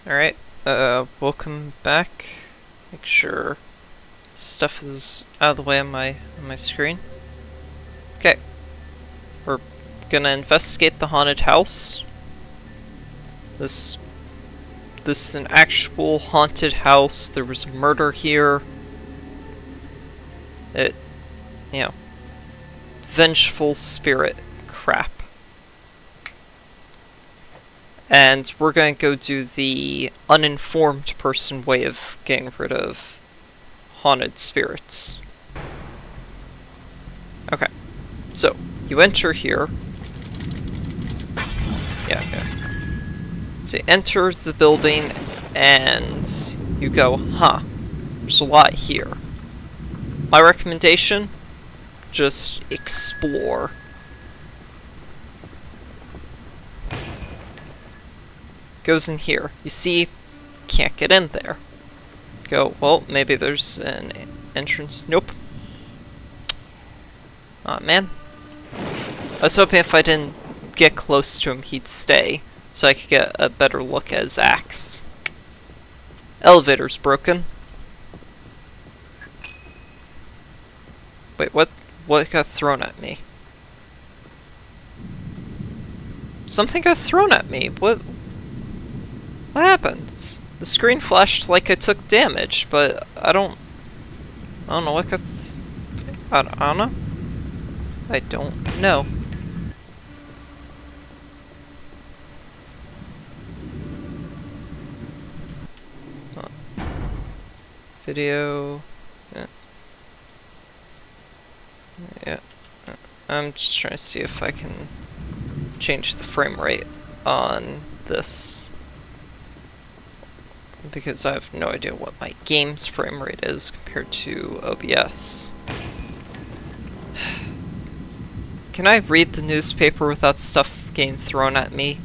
Alright, welcome back. Make sure stuff is out of the way on my screen. Okay. We're gonna investigate the haunted house. This is an actual haunted house. There was a murder here. Vengeful spirit crap. And we're going to go do the uninformed person way of getting rid of haunted spirits. Okay. So, you enter here. Yeah, okay. So you enter the building and you go, huh, there's a lot here. My recommendation? Just explore. Goes in here. You see, can't get in there. Go, well, maybe there's an entrance. Nope. Aw, man. I was hoping if I didn't get close to him, he'd stay, so I could get a better look at his axe. Elevator's broken. Wait, what got thrown at me? Something got thrown at me. What happened? The screen flashed like I took damage, but I don't know what got I don't know. I don't know. Video. Yeah. I'm just trying to see if I can change the frame rate on this, because I have no idea what my game's frame rate is compared to OBS. Can I read the newspaper without stuff getting thrown at me?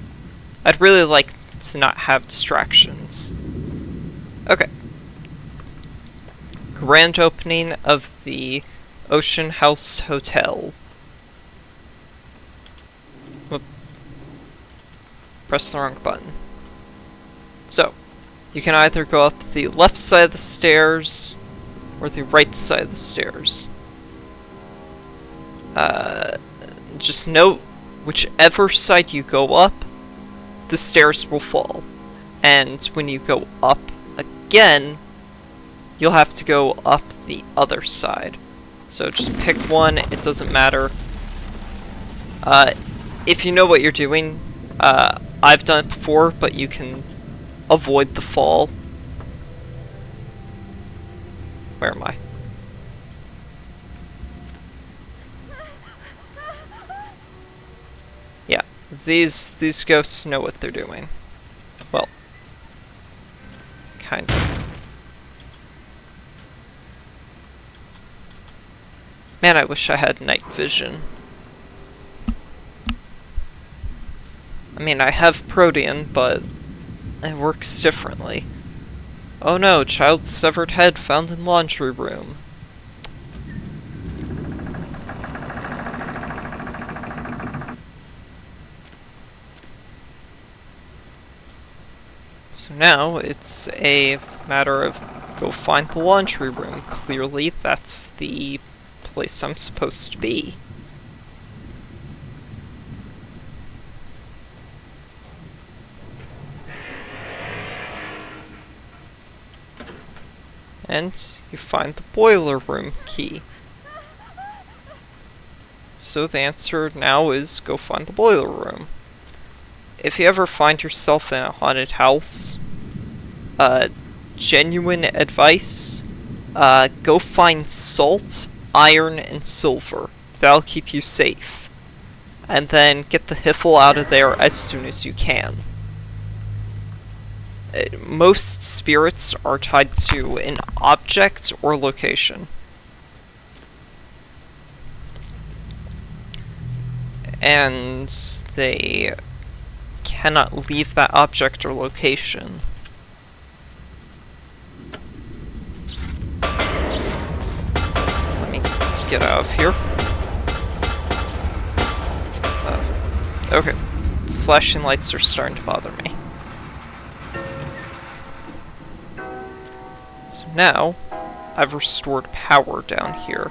I'd really like to not have distractions. Okay. Grand opening of the Ocean House Hotel. Whoop. Press the wrong button. So, you can either go up the left side of the stairs or the right side of the stairs. Just note, whichever side you go up, the stairs will fall. And when you go up again, you'll have to go up the other side. So just pick one, it doesn't matter. If you know what you're doing, I've done it before, but you can avoid the fall. Where am I? Yeah, these ghosts know what they're doing. Well, kind of. Man, I wish I had night vision. I mean, I have Protean, but it works differently. Oh no, child's severed head found in laundry room. So now it's a matter of go find the laundry room. Clearly that's the place I'm supposed to be. And you find the boiler room key. So the answer now is go find the boiler room. If you ever find yourself in a haunted house, genuine advice, go find salt, iron, and silver. That'll keep you safe. And then get the hiffle out of there as soon as you can. Most spirits are tied to an object or location. And they cannot leave that object or location. Let me get out of here. Okay. Flashing lights are starting to bother me. now, I've restored power down here.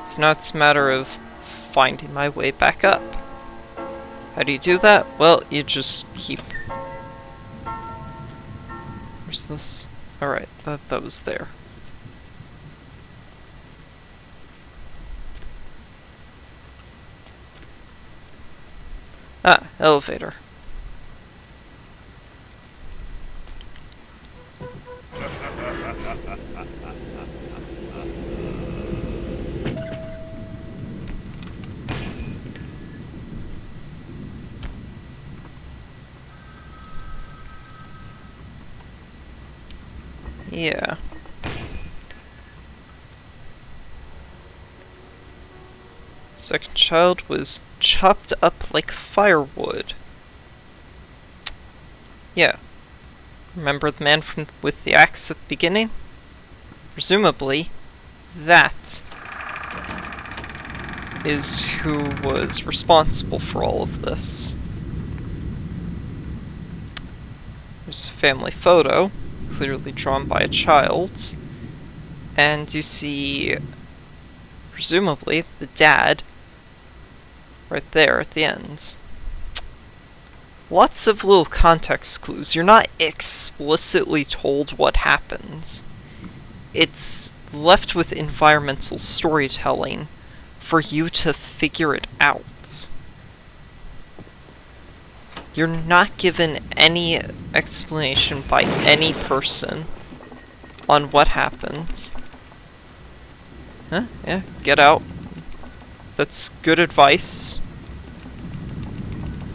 So now it's a matter of finding my way back up. How do you do that? Well, you just keep... Where's this? Alright, that was there. Ah, elevator. Yeah. Second child was chopped up like firewood. Yeah. Remember the man with the axe at the beginning? Presumably, that is who was responsible for all of this. There's a family photo, clearly drawn by a child, and you see, presumably, the dad right there at the end. Lots of little context clues. You're not explicitly told what happens. It's left with environmental storytelling for you to figure it out. You're not given any explanation by any person on what happens. Huh? Yeah, get out. That's good advice.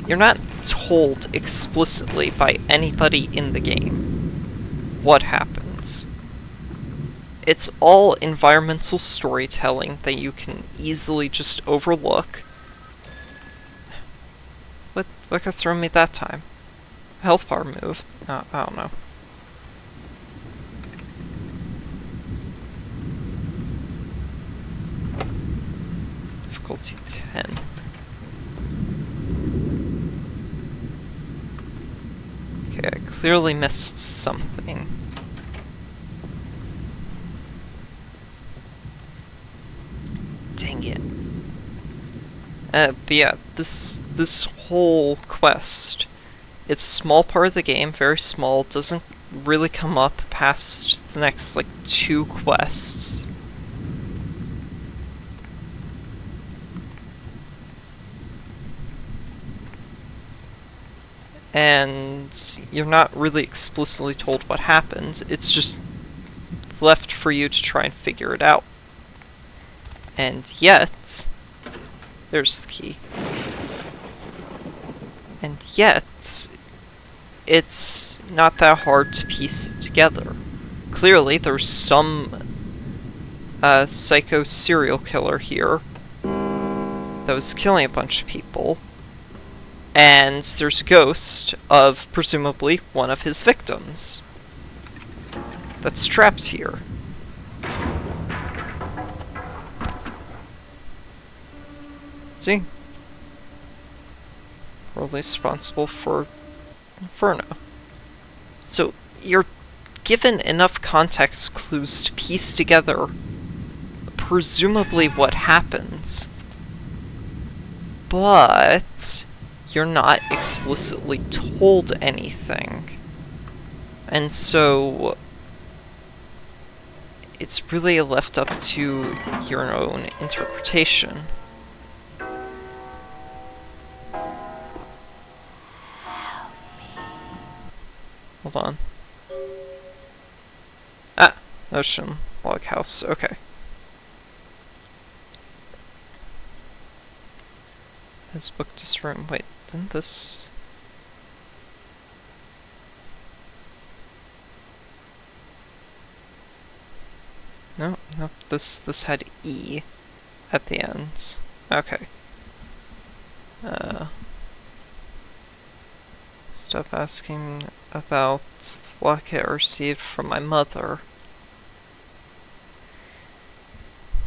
You're not told explicitly by anybody in the game what happens. It's all environmental storytelling that you can easily just overlook. What could throw me that time? Health bar moved. I don't know. Difficulty 10. Okay, I clearly missed something. Dang it. But yeah, this whole quest, it's a small part of the game, very small, doesn't really come up past the next, like, 2 quests. And you're not really explicitly told what happens, it's just left for you to try and figure it out. And yet, there's the key. And yet, it's not that hard to piece it together. Clearly, there's some psycho serial killer here that was killing a bunch of people, and there's a ghost of, presumably, one of his victims that's trapped here. See? Or at least responsible for Inferno. So, you're given enough context clues to piece together presumably what happens, but you're not explicitly told anything. And so it's really left up to your own interpretation. Hold on. Ah! Ocean Log House. Okay. Has booked this room. Wait, didn't this... No, nope, this had E at the end. Okay. Stop asking about the locket I received from my mother.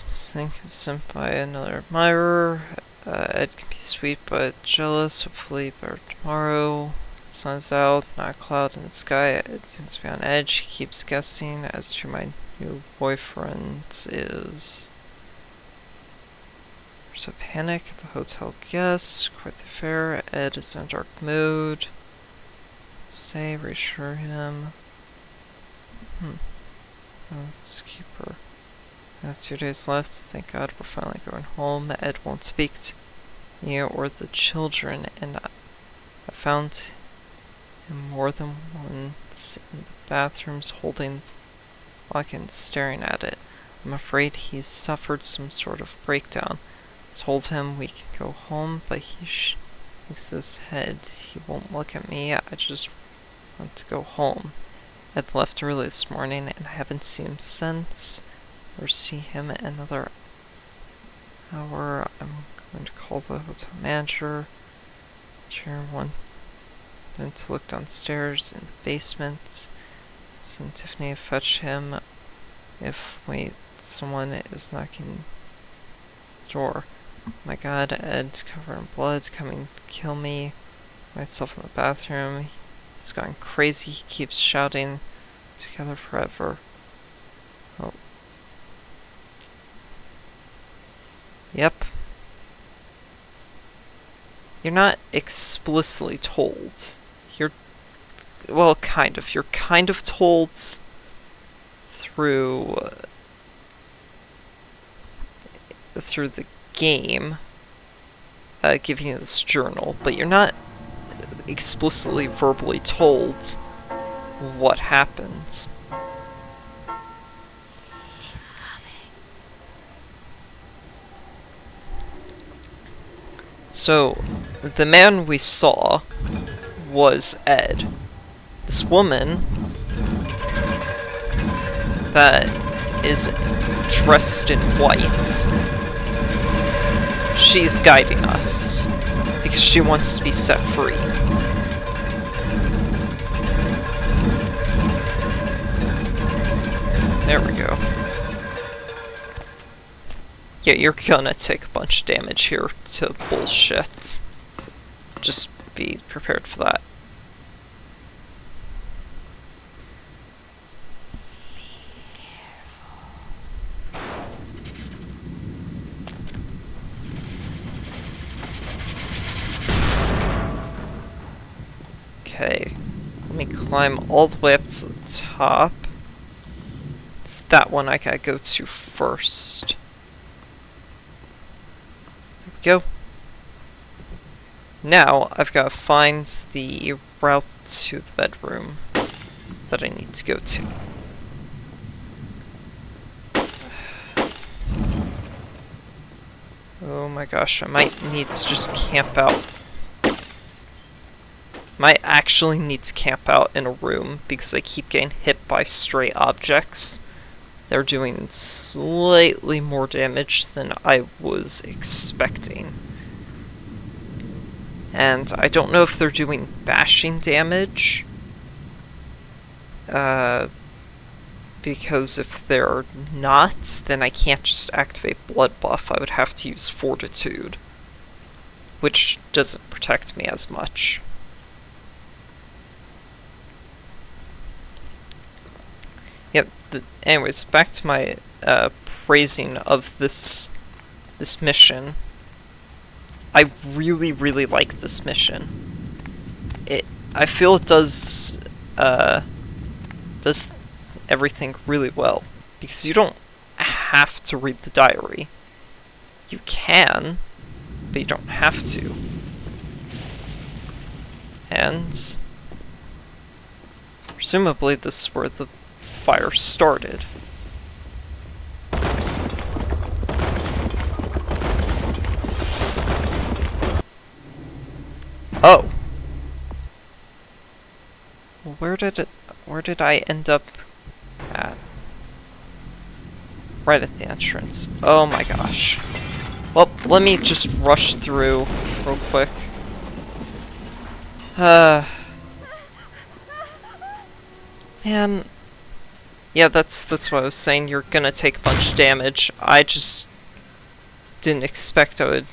This thing is sent by another admirer. Ed can be sweet but jealous. Hopefully better tomorrow. Sun's out, not a cloud in the sky. It seems to be on edge. He keeps guessing as to my new boyfriend is. There's a panic at the hotel guest. Quite the affair. Ed is in a dark mood. Say, reassure him. Let's keep her. I have 2 days left. Thank God we're finally going home. Ed won't speak to me or the children, and I found him more than once in the bathrooms holding the lock and staring at it. I'm afraid he's suffered some sort of breakdown. I told him we can go home, but he shakes his head. He won't look at me. I just want to go home. Ed left early this morning, and I haven't seen him since, or see him another hour. I'm going to call the hotel manager. Sure, then to look downstairs in the basement. Send Tiffany to fetch him. Wait, someone is knocking the door. My God, Ed, covered in blood, coming to kill me. Myself in the bathroom. He's gone crazy. He keeps shouting, "Together forever." Oh. Yep. You're not explicitly told. Well, kind of. You're kind of told through the game, giving you this journal, but you're not explicitly verbally told what happens. So, the man we saw was Ed. This woman that is dressed in white, she's guiding us because she wants to be set free. There we go. Yeah, you're gonna take a bunch of damage here to bullshit. Just be prepared for that. Okay, let me climb all the way up to the top. It's that one I gotta go to first. There we go. Now, I've gotta find the route to the bedroom that I need to go to. Oh my gosh, I might need to just camp out. Might actually need to camp out in a room because I keep getting hit by stray objects. They're doing slightly more damage than I was expecting. And I don't know if they're doing bashing damage. Because if they're not, then I can't just activate Blood Buff. I would have to use Fortitude, which doesn't protect me as much. Yep, anyways, back to my praising of this mission. I really, really like this mission. I feel it does everything really well, because you don't have to read the diary. You can, but you don't have to. And presumably this is where the fire started. Oh. Well, where did I end up at? Right at the entrance. Oh my gosh. Well, let me just rush through real quick. Man. Yeah, that's what I was saying. You're gonna take a bunch of damage. I just didn't expect I would.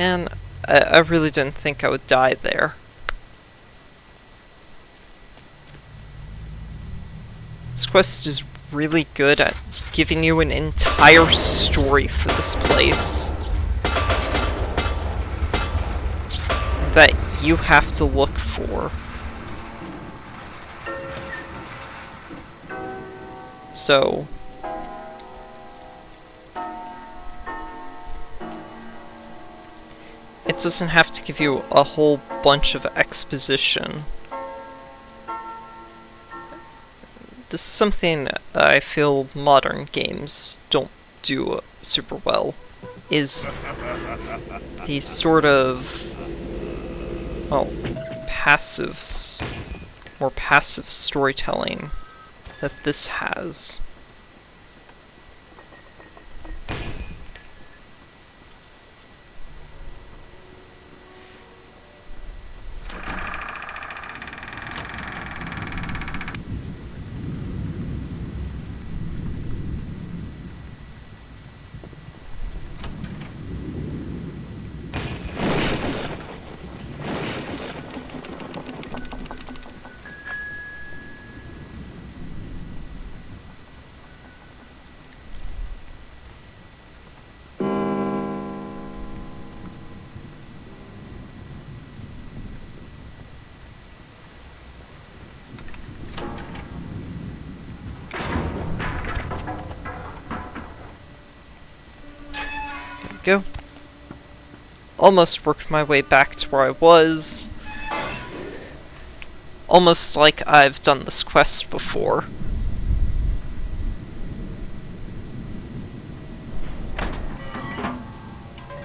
Man, I really didn't think I would die there. This quest is really good at giving you an entire story for this place that you have to look for. So it doesn't have to give you a whole bunch of exposition. This is something I feel modern games don't do super well, is the sort of, well, more passive storytelling that this has. Go. Almost worked my way back to where I was. Almost like I've done this quest before.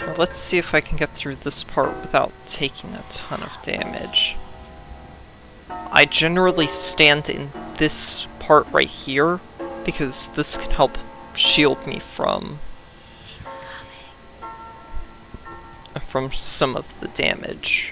Now let's see if I can get through this part without taking a ton of damage. I generally stand in this part right here because this can help shield me from some of the damage.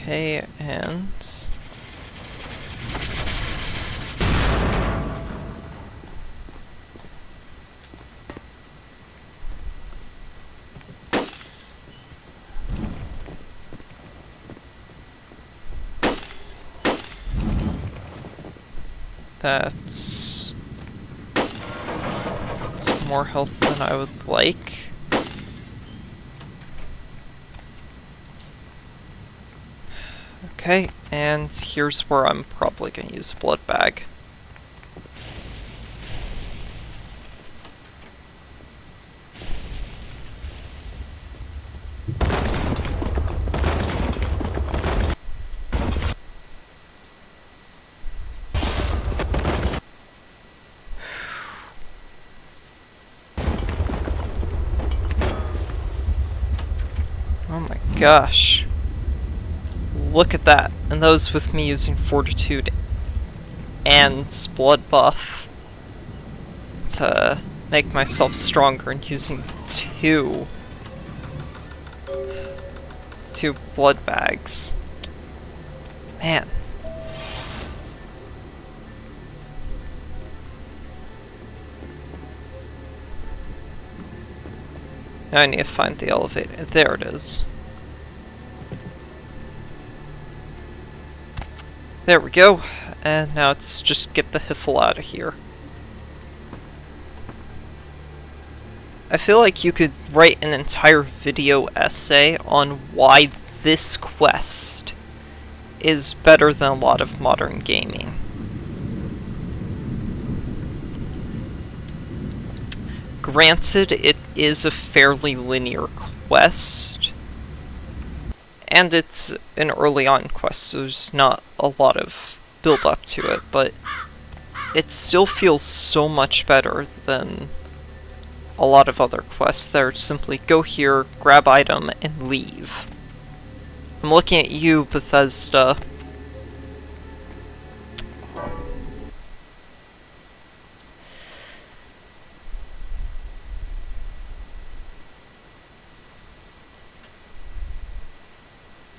Okay, and that's more health than I would like. Okay, and here's where I'm probably going to use a blood bag. Oh my gosh. Look at that. And those with me using Fortitude and Blood buff to make myself stronger and using two blood bags. Man. Now I need to find the elevator. There it is. There we go. And now it's just get the Hiffle out of here. I feel like you could write an entire video essay on why this quest is better than a lot of modern gaming. Granted, it is a fairly linear quest, and it's an early on quest, so there's not a lot of build up to it, but it still feels so much better than a lot of other quests that are simply go here, grab item, and leave. I'm looking at you, Bethesda.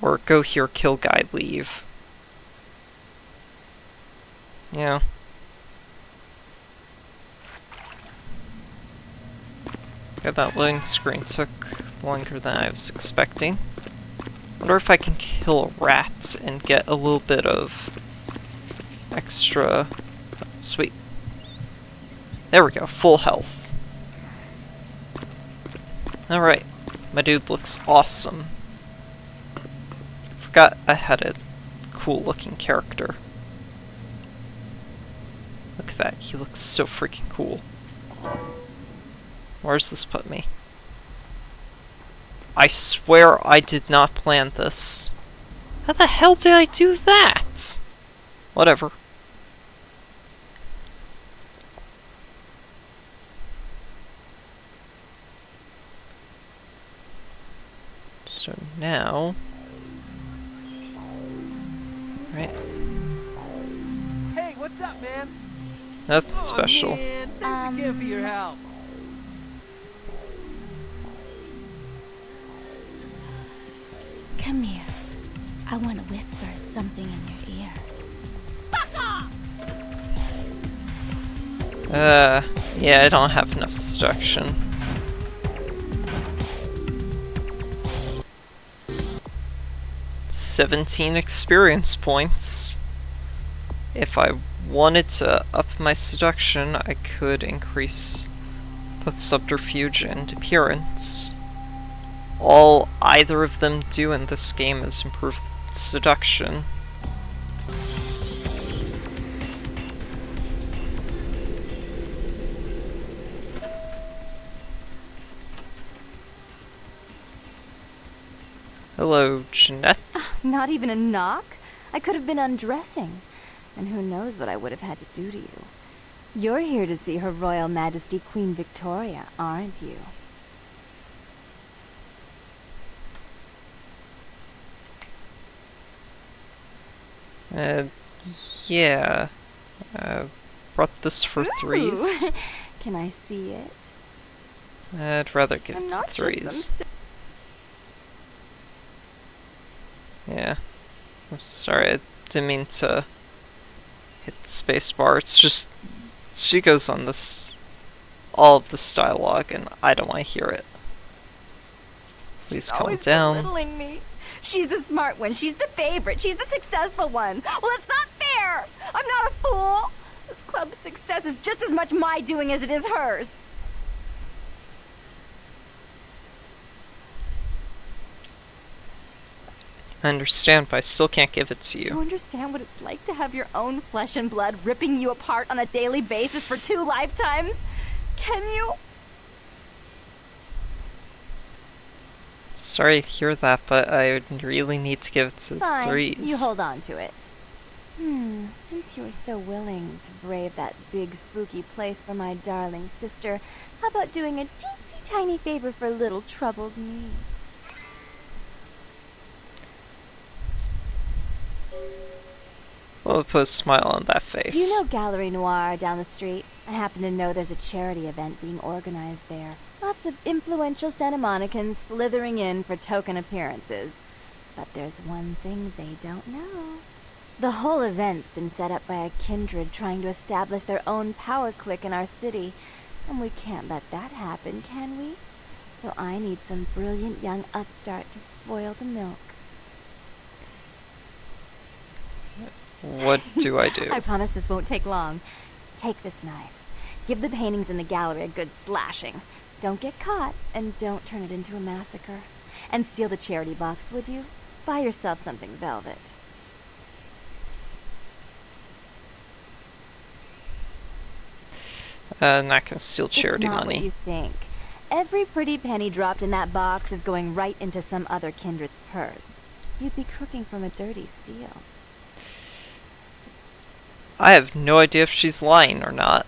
Or go here, kill guy, leave. Yeah. Yeah, that loading screen took longer than I was expecting. Wonder if I can kill a rat and get a little bit of extra... Sweet. There we go, full health. Alright, my dude looks awesome. Forgot I had a cool looking character. Look at that, he looks so freaking cool. Where's this put me? I swear I did not plan this. How the hell did I do that? Whatever. So now... Right. Hey, what's up, man? Nothing special. Man. Thanks again for your help. Come here. I want to whisper something in your ear. Yeah, I don't have enough seduction. $17 experience points. If I wanted to up my seduction, I could increase both subterfuge and appearance. All either of them do in this game is improve seduction. Hello, Jeanette. Not even a knock? I could have been undressing. And who knows what I would have had to do to you. You're here to see Her Royal Majesty Queen Victoria, aren't you? Yeah. Brought this for threes. Can I see it? I'd rather give it to threes. Yeah. I'm sorry, I didn't mean to hit the spacebar. It's just, she goes on this, all of this dialogue, and I don't want to hear it. Please calm down. She's belittling me. She's the smart one. She's the favorite. She's the successful one. Well, it's not fair. I'm not a fool. This club's success is just as much my doing as it is hers. I understand, but I still can't give it to you. Do you understand what it's like to have your own flesh and blood ripping you apart on a daily basis for 2 lifetimes? Can you? Sorry to hear that, but I would really need to give it to Fine. threes. You hold on to it. Since you were so willing to brave that big spooky place for my darling sister, how about doing a teensy tiny favor for little troubled me? Well, put a smile on that face. Do you know Gallery Noir down the street? I happen to know there's a charity event being organized there. Lots of influential Santa Monicans slithering in for token appearances. But there's one thing they don't know. The whole event's been set up by a kindred trying to establish their own power clique in our city. And we can't let that happen, can we? So I need some brilliant young upstart to spoil the milk. What do I do? I promise this won't take long. Take this knife. Give the paintings in the gallery a good slashing. Don't get caught, and don't turn it into a massacre. And steal the charity box, would you? Buy yourself something velvet. Not gonna steal charity it's not money. What you think. Every pretty penny dropped in that box is going right into some other kindred's purse. You'd be crooking from a dirty steal. I have no idea if she's lying or not.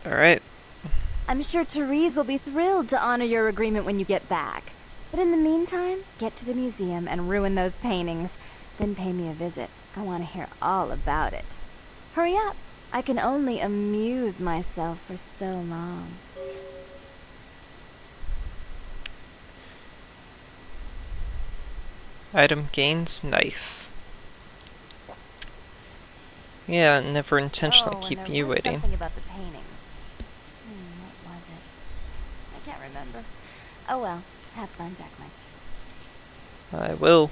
Alright. I'm sure Therese will be thrilled to honor your agreement when you get back. But in the meantime, get to the museum and ruin those paintings. Then pay me a visit. I want to hear all about it. Hurry up. I can only amuse myself for so long. Item gains knife. Yeah, never intentionally keep you waiting. Something about the paintings. What was it? I can't remember. Oh well, have fun, Declan. I will.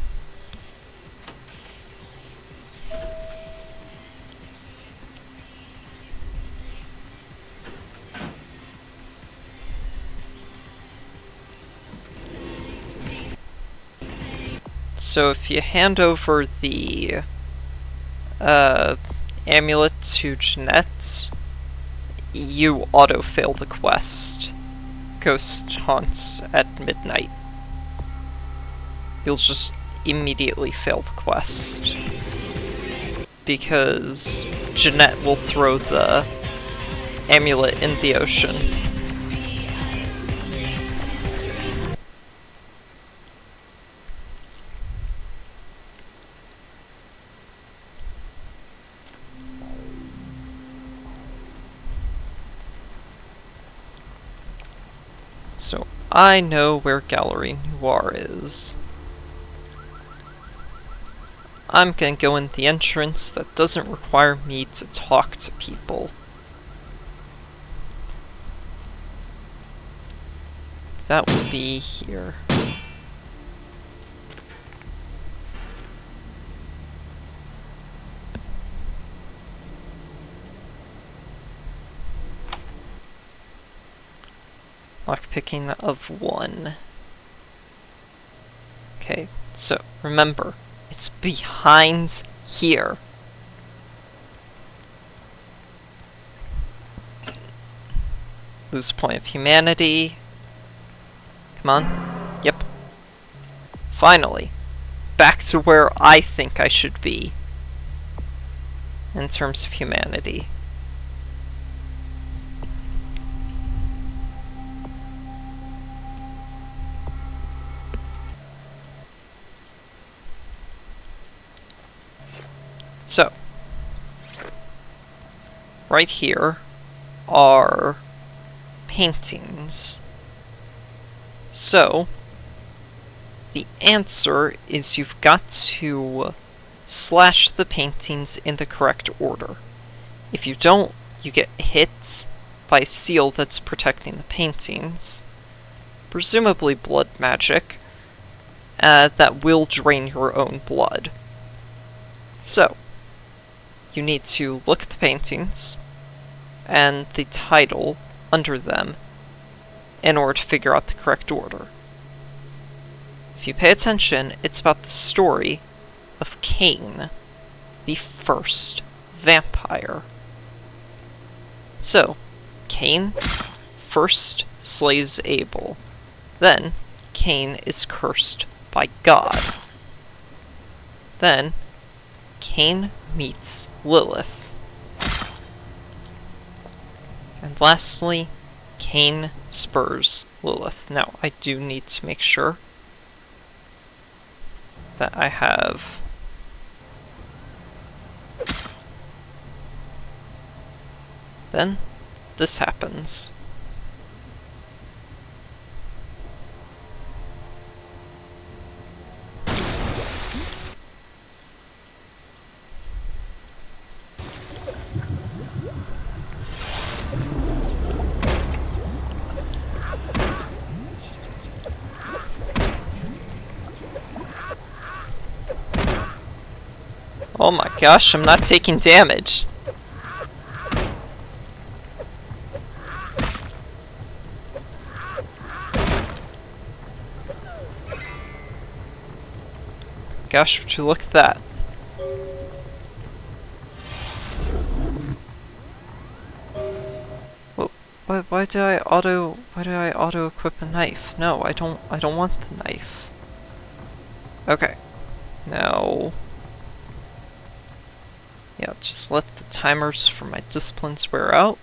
So if you hand over the amulet to Jeanette, you auto-fail the quest. Ghost haunts at midnight. You'll just immediately fail the quest. Because Jeanette will throw the amulet in the ocean. So I know where Gallery Noir is. I'm gonna go in the entrance that doesn't require me to talk to people. That will be here. Lockpicking of 1. Okay, so remember, it's behind here. Lose a point of humanity. Come on. Yep. Finally. Back to where I think I should be. In terms of humanity. So, right here are paintings. So, the answer is you've got to slash the paintings in the correct order. If you don't, you get hit by a seal that's protecting the paintings, presumably blood magic, that will drain your own blood. So, you need to look at the paintings and the title under them in order to figure out the correct order. If you pay attention, it's about the story of Cain, the first vampire. So, Cain first slays Abel. Then, Cain is cursed by God. Then, Cain meets Lilith. And lastly, Cain spurs Lilith. Now, I do need to make sure that I have then this happens. Oh my gosh, I'm not taking damage. Gosh, would you look at that. Well, why did I auto equip a knife? No, I don't want the knife. Okay. Now... yeah, just let the timers for my disciplines wear out,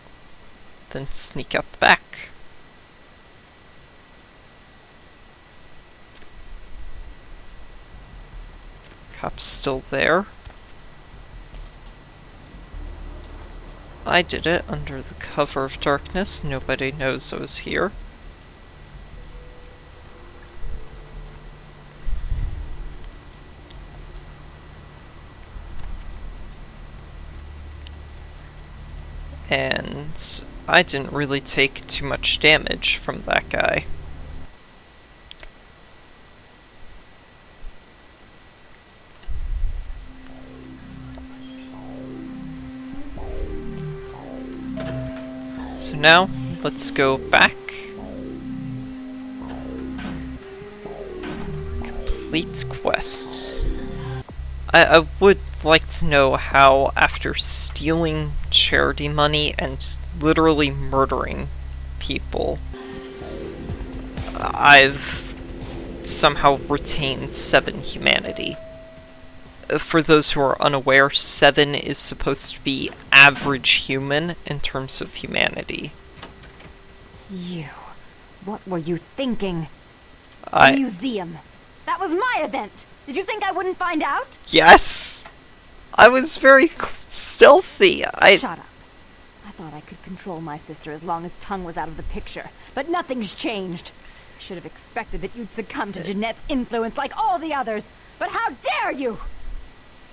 then sneak out the back. Cop's still there. I did it under the cover of darkness. Nobody knows I was here. And I didn't really take too much damage from that guy. So now, let's go back. Complete quests. I would like to know how, after stealing charity money and literally murdering people, I've somehow retained 7 humanity. For those who are unaware, 7 is supposed to be average human in terms of humanity. You. What were you thinking? I... The museum. That was my event! Did you think I wouldn't find out? Yes! I was very stealthy. Shut up. I thought I could control my sister as long as Tongue was out of the picture. But nothing's changed. I should have expected that you'd succumb to Jeanette's influence like all the others. But how dare you!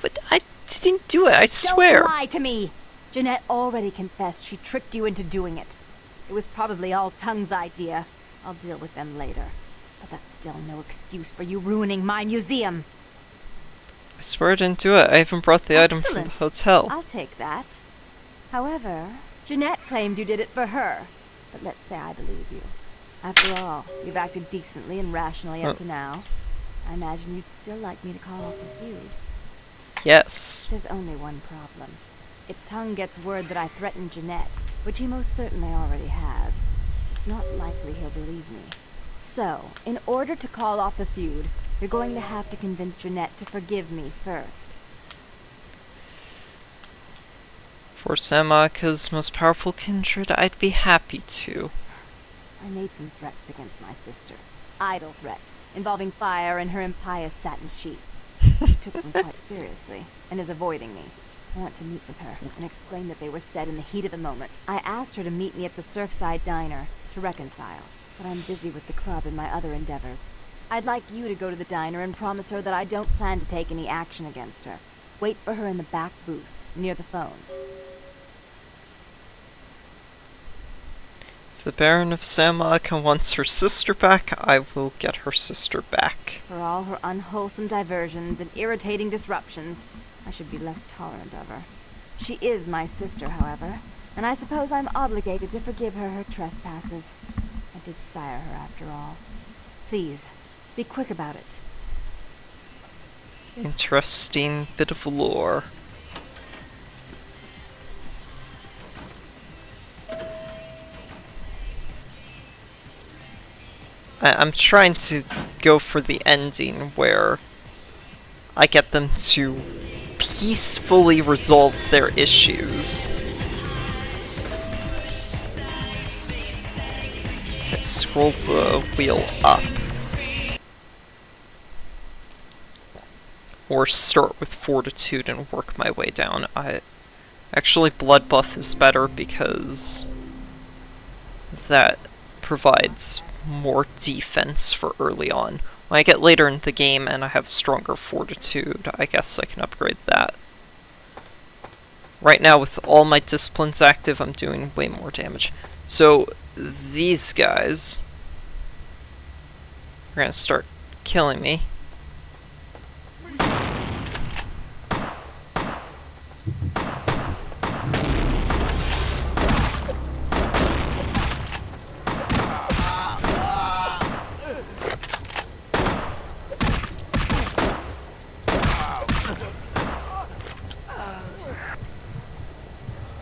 But I didn't do it, I swear. Don't lie to me! Jeanette already confessed she tricked you into doing it. It was probably all Tongue's idea. I'll deal with them later. But that's still no excuse for you ruining my museum. I swear I didn't do it. I even brought the item from the hotel. I'll take that. However, Jeanette claimed you did it for her. But let's say I believe you. After all, you've acted decently and rationally up to now. I imagine you'd still like me to call off the feud. Yes. There's only one problem. If Tongue gets word that I threatened Jeanette, which he most certainly already has, it's not likely he'll believe me. So, in order to call off the feud, you're going to have to convince Jeanette to forgive me first. For Samaka's most powerful kindred, I'd be happy to. I made some threats against my sister. Idle threats, involving fire and her impious satin sheets. She took them quite seriously, and is avoiding me. I want to meet with her, and explain that they were said in the heat of the moment. I asked her to meet me at the Surfside Diner, to reconcile. But I'm busy with the club and my other endeavors. I'd like you to go to the diner and promise her that I don't plan to take any action against her. Wait for her in the back booth, near the phones. If the Baron of Samaka wants her sister back, I will get her sister back. For all her unwholesome diversions and irritating disruptions, I should be less tolerant of her. She is my sister, however, and I suppose I'm obligated to forgive her her trespasses. I did sire her after all. Please, be quick about it. Interesting bit of lore. I'm trying to go for the ending where I get them to peacefully resolve their issues. Okay, scroll the wheel up. Or start with fortitude and work my way down. Actually, blood buff is better because that provides more defense for early on. When I get later in the game and I have stronger fortitude, I guess I can upgrade that. Right now, with all my disciplines active, I'm doing way more damage. So, these guys are gonna start killing me.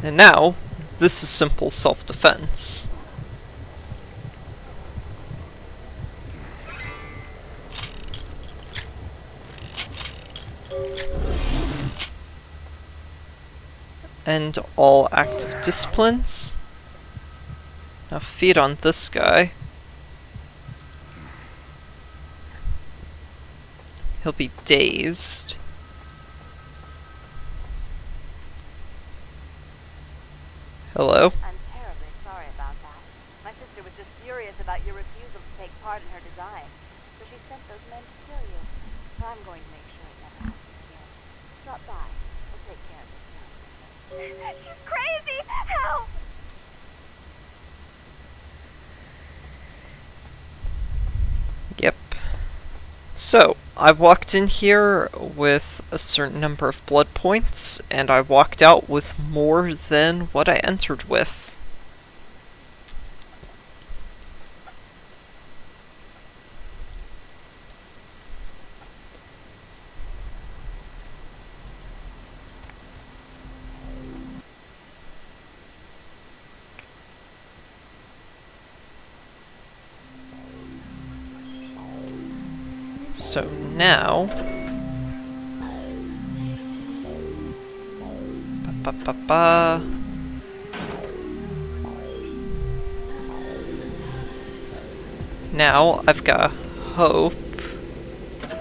And now, this is simple self-defense. End all active disciplines. Now feed on this guy. He'll be dazed. Hello? I'm terribly sorry about that. My sister was just furious about your refusal to take part in her design, so she sent those men to kill you. But I'm going to make sure it never happens again. Drop by. We'll take care of this now. She's crazy! Help! Yep. So, I walked in here with a certain number of blood points, and I walked out with more than what I entered with. So now... Ba-ba-ba-ba. Now I've got hope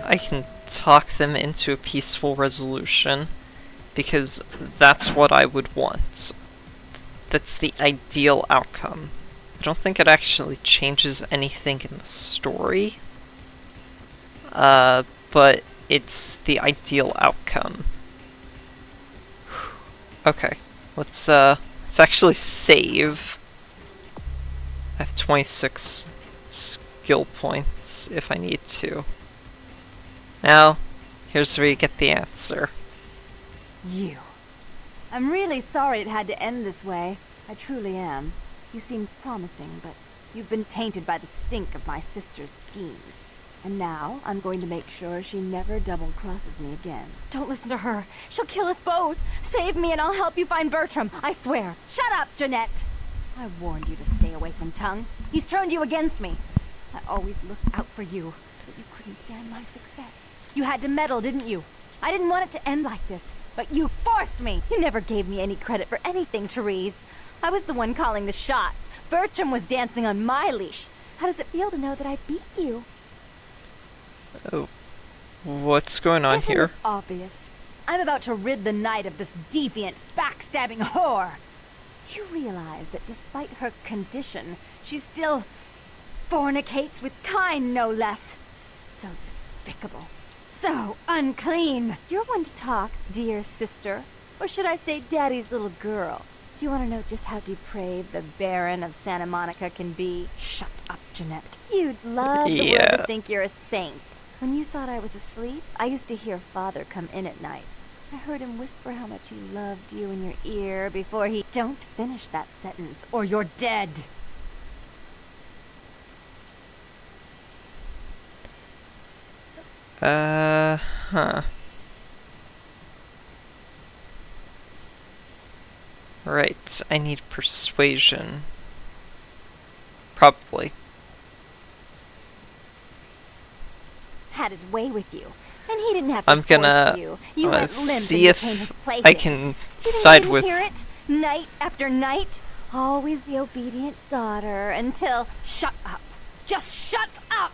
I can talk them into a peaceful resolution, because that's what I would want. That's the ideal outcome. I don't think it actually changes anything in the story. But it's the ideal outcome. Okay, let's actually save. I have 26 skill points if I need to. Now, here's where you get the answer. You. I'm really sorry it had to end this way. I truly am. You seemed promising, but you've been tainted by the stink of my sister's schemes. And now, I'm going to make sure she never double-crosses me again. Don't listen to her. She'll kill us both. Save me and I'll help you find Bertram. I swear. Shut up, Jeanette. I warned you to stay away from Tongue. He's turned you against me. I always looked out for you, but you couldn't stand my success. You had to meddle, didn't you? I didn't want it to end like this, but you forced me. You never gave me any credit for anything, Therese. I was the one calling the shots. Bertram was dancing on my leash. How does it feel to know that I beat you? Oh, what's going on Isn't here? it obvious? I'm about to rid the night of this deviant, backstabbing whore. Do you realize that despite her condition, she still fornicates with Kine, no less? So despicable. So unclean. You're one to talk, dear sister. Or should I say daddy's little girl? Do you want to know just how depraved the Baron of Santa Monica can be? Shut up, Jeanette. You'd love the world to think you're a saint. When you thought I was asleep, I used to hear Father come in at night. I heard him whisper how much he loved you in your ear before he... Don't finish that sentence, or you're dead! Huh. Right, I need persuasion. Probably. Had his way with you, and he didn't have to I'm gonna, force you. You went limp see and if became his plaything. I can Didn't side you with... hear it? Night after night, always the obedient daughter until... Shut up! Just shut up!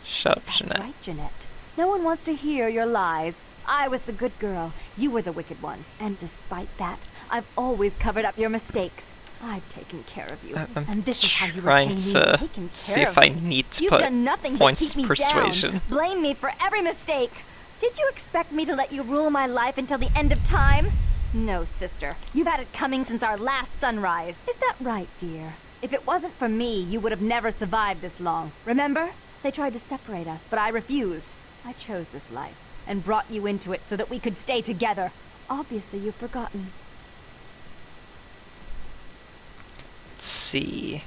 Shut up, That's Jeanette. right, Jeanette. No one wants to hear your lies. I was the good girl. You were the wicked one. And despite that, I've always covered up your mistakes. I've taken care of you. I'm and this is how you repay trying me, to taking care see of if I me. need to You've put done nothing but points keep me persuasion. down. Blame me for every mistake. Did you expect me to let you rule my life until the end of time? No, sister. You've had it coming since our last sunrise. Is that right, dear? If it wasn't for me, you would have never survived this long. Remember? They tried to separate us, but I refused. I chose this life and brought you into it so that we could stay together. Obviously, you've forgotten. Let's see.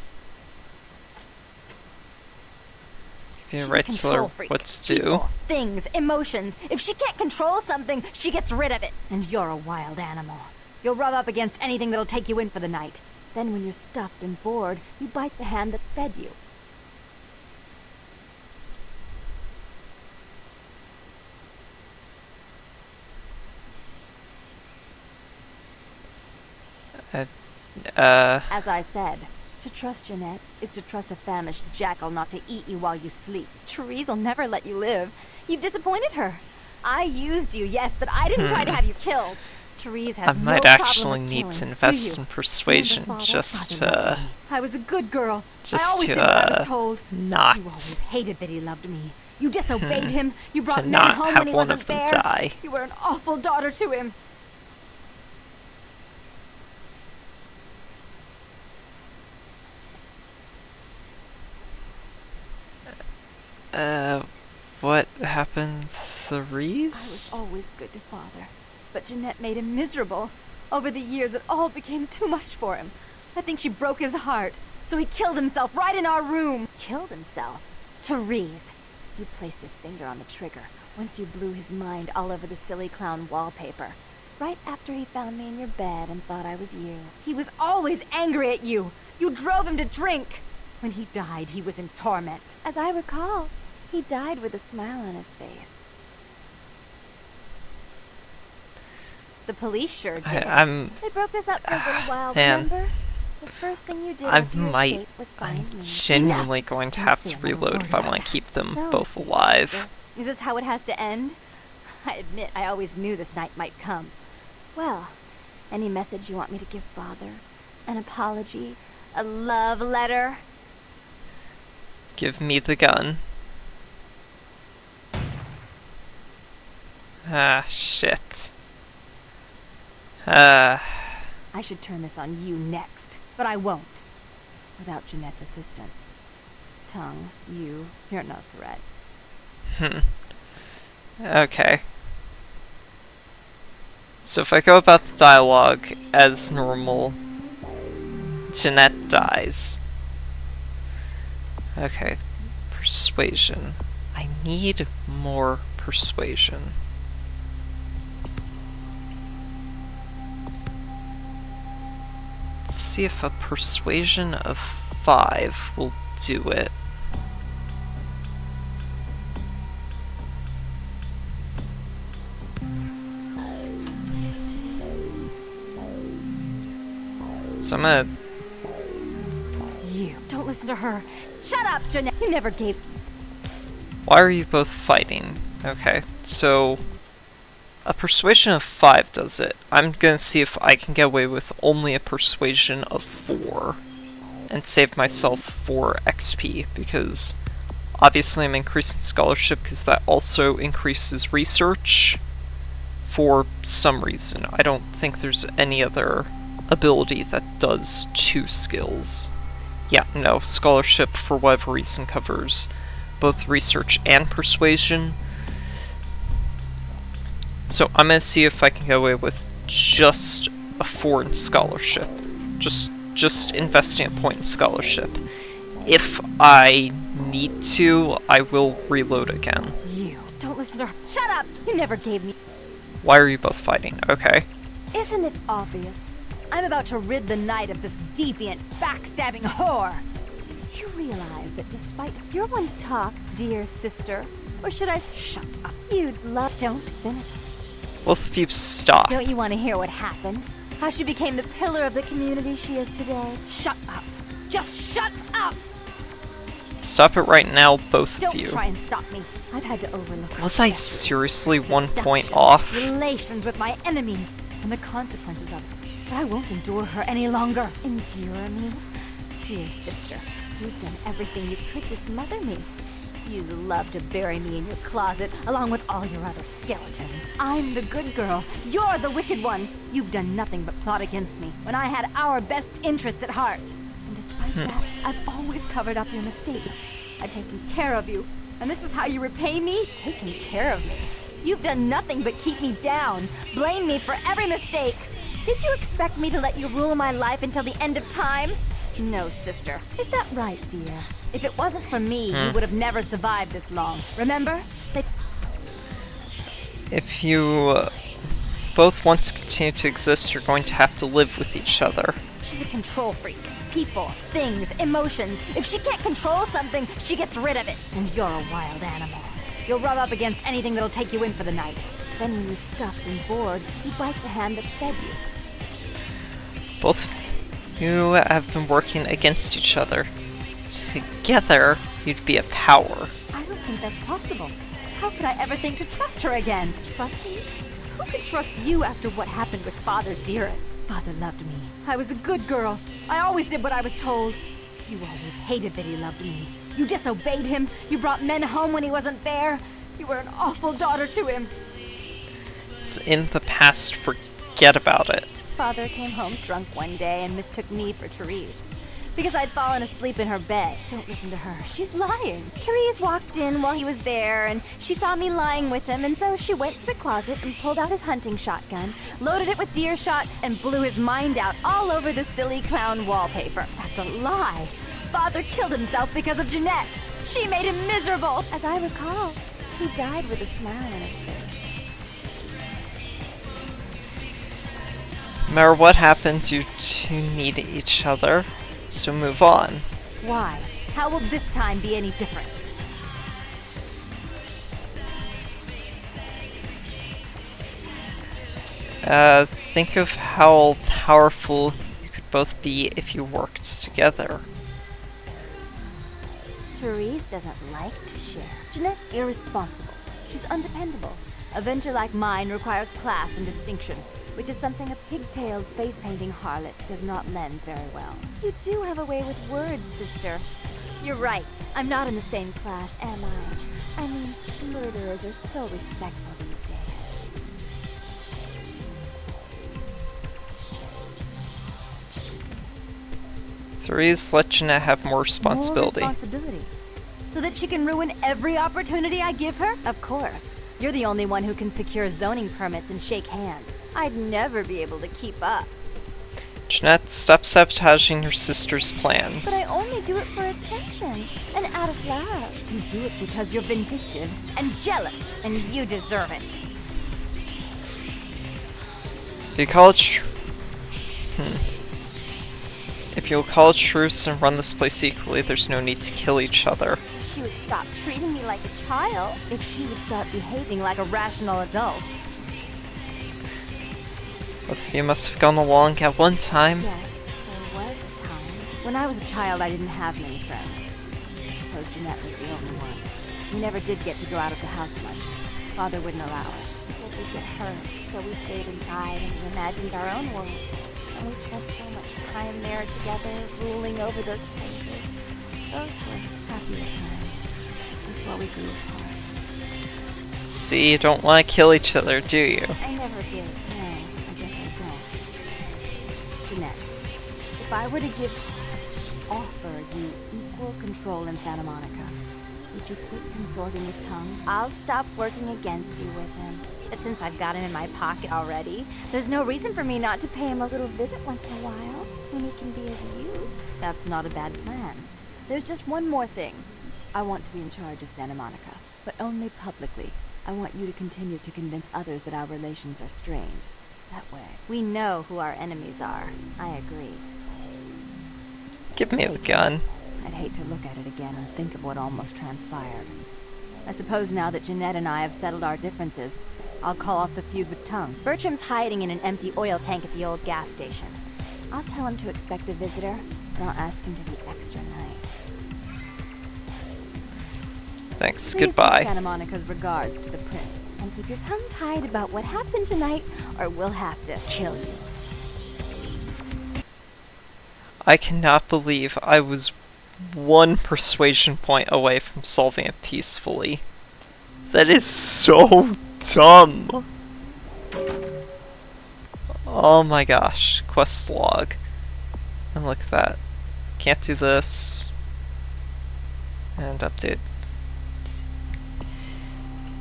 Give She's you a right to tell her control freak. what to do. People, things, emotions. If she can't control something, she gets rid of it. And you're a wild animal. You'll rub up against anything that'll take you in for the night. Then when you're stuffed and bored, you bite the hand that fed you. As I said, to trust Jeanette is to trust a famished jackal not to eat you while you sleep. Therese'll never let you live. You've disappointed her. I used you, yes, but I didn't try to have you killed. Therese has I no might problem actually with need killing, to do invest you? in persuasion Remember, just Father loved to me. I was a good girl. just I always to, did what I was told. not You always hated that he loved me. You disobeyed him. You brought to men not home have when he one wasn't of them there. die. You were an awful daughter to him. What happened, I was Therese? always good to Father, but Jeanette made him miserable. Over the years, it all became too much for him. I think she broke his heart, so he killed himself right in our room. Killed himself? Therese! You placed his finger on the trigger once you blew his mind all over the silly clown wallpaper. Right after he found me in your bed and thought I was you. He was always angry at you. You drove him to drink. When he died, he was in torment. As I recall, he died with a smile on his face. The police sure did. They broke us up for a little while, man. remember? The first thing you did I after your might. escape was I'm find me. genuinely going to Don't have say to another reload word if I about want to that. keep them So both sweet, alive. sister. Is this how it has to end? I admit I always knew this night might come. Well, any message you want me to give Father? An apology? A love letter? Give me the gun. Ah, shit. I should turn this on you next, but I won't. Without Jeanette's assistance. Tongue, you're no threat. Okay. So if I go about the dialogue as normal, Jeanette dies. Okay. Persuasion. I need more persuasion. Let's see if a persuasion of 5 will do it. So I'm gonna... You, don't listen to her. Shut up, Jeanette. You never gave... Why are you both fighting? Okay, so... A persuasion of 5 does it. I'm gonna see if I can get away with only a persuasion of 4. And save myself 4 XP, because... Obviously I'm increasing scholarship, because that also increases research. For some reason. I don't think there's any other ability that does 2 skills. Yeah, no, scholarship for whatever reason covers both research and persuasion. So I'm gonna see if I can get away with just a 4 in scholarship. Just investing a point in scholarship. If I need to, I will reload again. You, don't listen to her. Shut up! You never gave me... Why are you both fighting? Okay. Isn't it obvious? I'm about to rid the night of this deviant, backstabbing whore. Do you realize that despite you're one to talk, dear sister, or should I shut up? You'd love... Don't finish. Both of you stop. Don't you want to hear what happened? How she became the pillar of the community she is today? Shut up. Just shut up! Stop it right now, both Don't of you. try and stop me. I've had to overlook... Was I death, seriously 1 point seduction, off? relations with my enemies, and the consequences of it. But I won't endure her any longer. Endure me? Dear sister, you've done everything you could to smother me. You love to bury me in your closet, along with all your other skeletons. I'm the good girl. You're the wicked one. You've done nothing but plot against me, when I had our best interests at heart. And despite that, I've always covered up your mistakes. I've taken care of you. And this is how you repay me? Taking care of me. You've done nothing but keep me down, blame me for every mistake. Did you expect me to let you rule my life until the end of time? No, sister. Is that right, dear? If it wasn't for me, you would have never survived this long. Remember? If you both want to continue to exist, you're going to have to live with each other. She's a control freak. People, things, emotions. If she can't control something, she gets rid of it. And you're a wild animal. You'll rub up against anything that'll take you in for the night. Then when you're stuffed and bored, you bite the hand that fed you. Both of you have been working against each other. Together, you'd be a power. I don't think that's possible. How could I ever think to trust her again? Trust me? Who could trust you after what happened with Father Dearest? Father loved me. I was a good girl. I always did what I was told. You always hated that he loved me. You disobeyed him. You brought men home when he wasn't there. You were an awful daughter to him. It's in the past. Forget about it. Father came home drunk one day and mistook me for Therese. Because I'd fallen asleep in her bed. Don't listen to her. She's lying. Therese walked in while he was there, and she saw me lying with him, and so she went to the closet and pulled out his hunting shotgun, loaded it with deer shot, and blew his mind out all over the silly clown wallpaper. That's a lie. Father killed himself because of Jeanette. She made him miserable. As I recall, he died with a smile on his face. No matter what happens, you two need each other. So move on. Why? How will this time be any different? Think of how powerful you could both be if you worked together. Therese doesn't like to share. Jeanette's irresponsible. She's undependable. A venture like mine requires class and distinction, which is something a pigtailed, face-painting harlot does not lend very well. You do have a way with words, sister. You're right. I'm not in the same class, am I? I mean, murderers are so respectful these days. Therese, let Jeanette have more responsibility. More responsibility? So that she can ruin every opportunity I give her? Of course. You're the only one who can secure zoning permits and shake hands. I'd never be able to keep up. Jeanette, stop sabotaging your sister's plans. But I only do it for attention and out of love. You do it because you're vindictive and jealous, and you deserve it. If you call it If you'll call a truce and run this place equally, there's no need to kill each other. If she would stop treating me like a child. If she would start behaving like a rational adult. Both of you must have gone along at one time. Yes, there was a time. When I was a child, I didn't have many friends. I suppose Jeanette was the only one. We never did get to go out of the house much. Father wouldn't allow us. He said we'd get hurt, so we stayed inside and we imagined our own world. And we spent so much time there together, ruling over those places. Those were happier times, before we grew apart. See, you don't want to kill each other, do you? I never did. No, I guess I don't. Jeanette, if I were to offer you equal control in Santa Monica, would you quit consorting with Tongue? I'll stop working against you with him. But since I've got him in my pocket already, there's no reason for me not to pay him a little visit once in a while, when he can be of use. That's not a bad plan. There's just one more thing. I want to be in charge of Santa Monica, but only publicly. I want you to continue to convince others that our relations are strained. That way, we know who our enemies are. I agree. Give me the gun. I'd hate to look at it again and think of what almost transpired. I suppose now that Jeanette and I have settled our differences, I'll call off the feud with Tongue. Bertram's hiding in an empty oil tank at the old gas station. I'll tell him to expect a visitor, and I'll ask him to be extra nice. Thanks, Please goodbye. give Santa Monica's regards to the prince, and keep your tongue tied about what happened tonight, or we'll have to kill you. I cannot believe I was one persuasion point away from solving it peacefully. That is so dumb. Oh my gosh, quest log. And look at that. Can't do this. And update.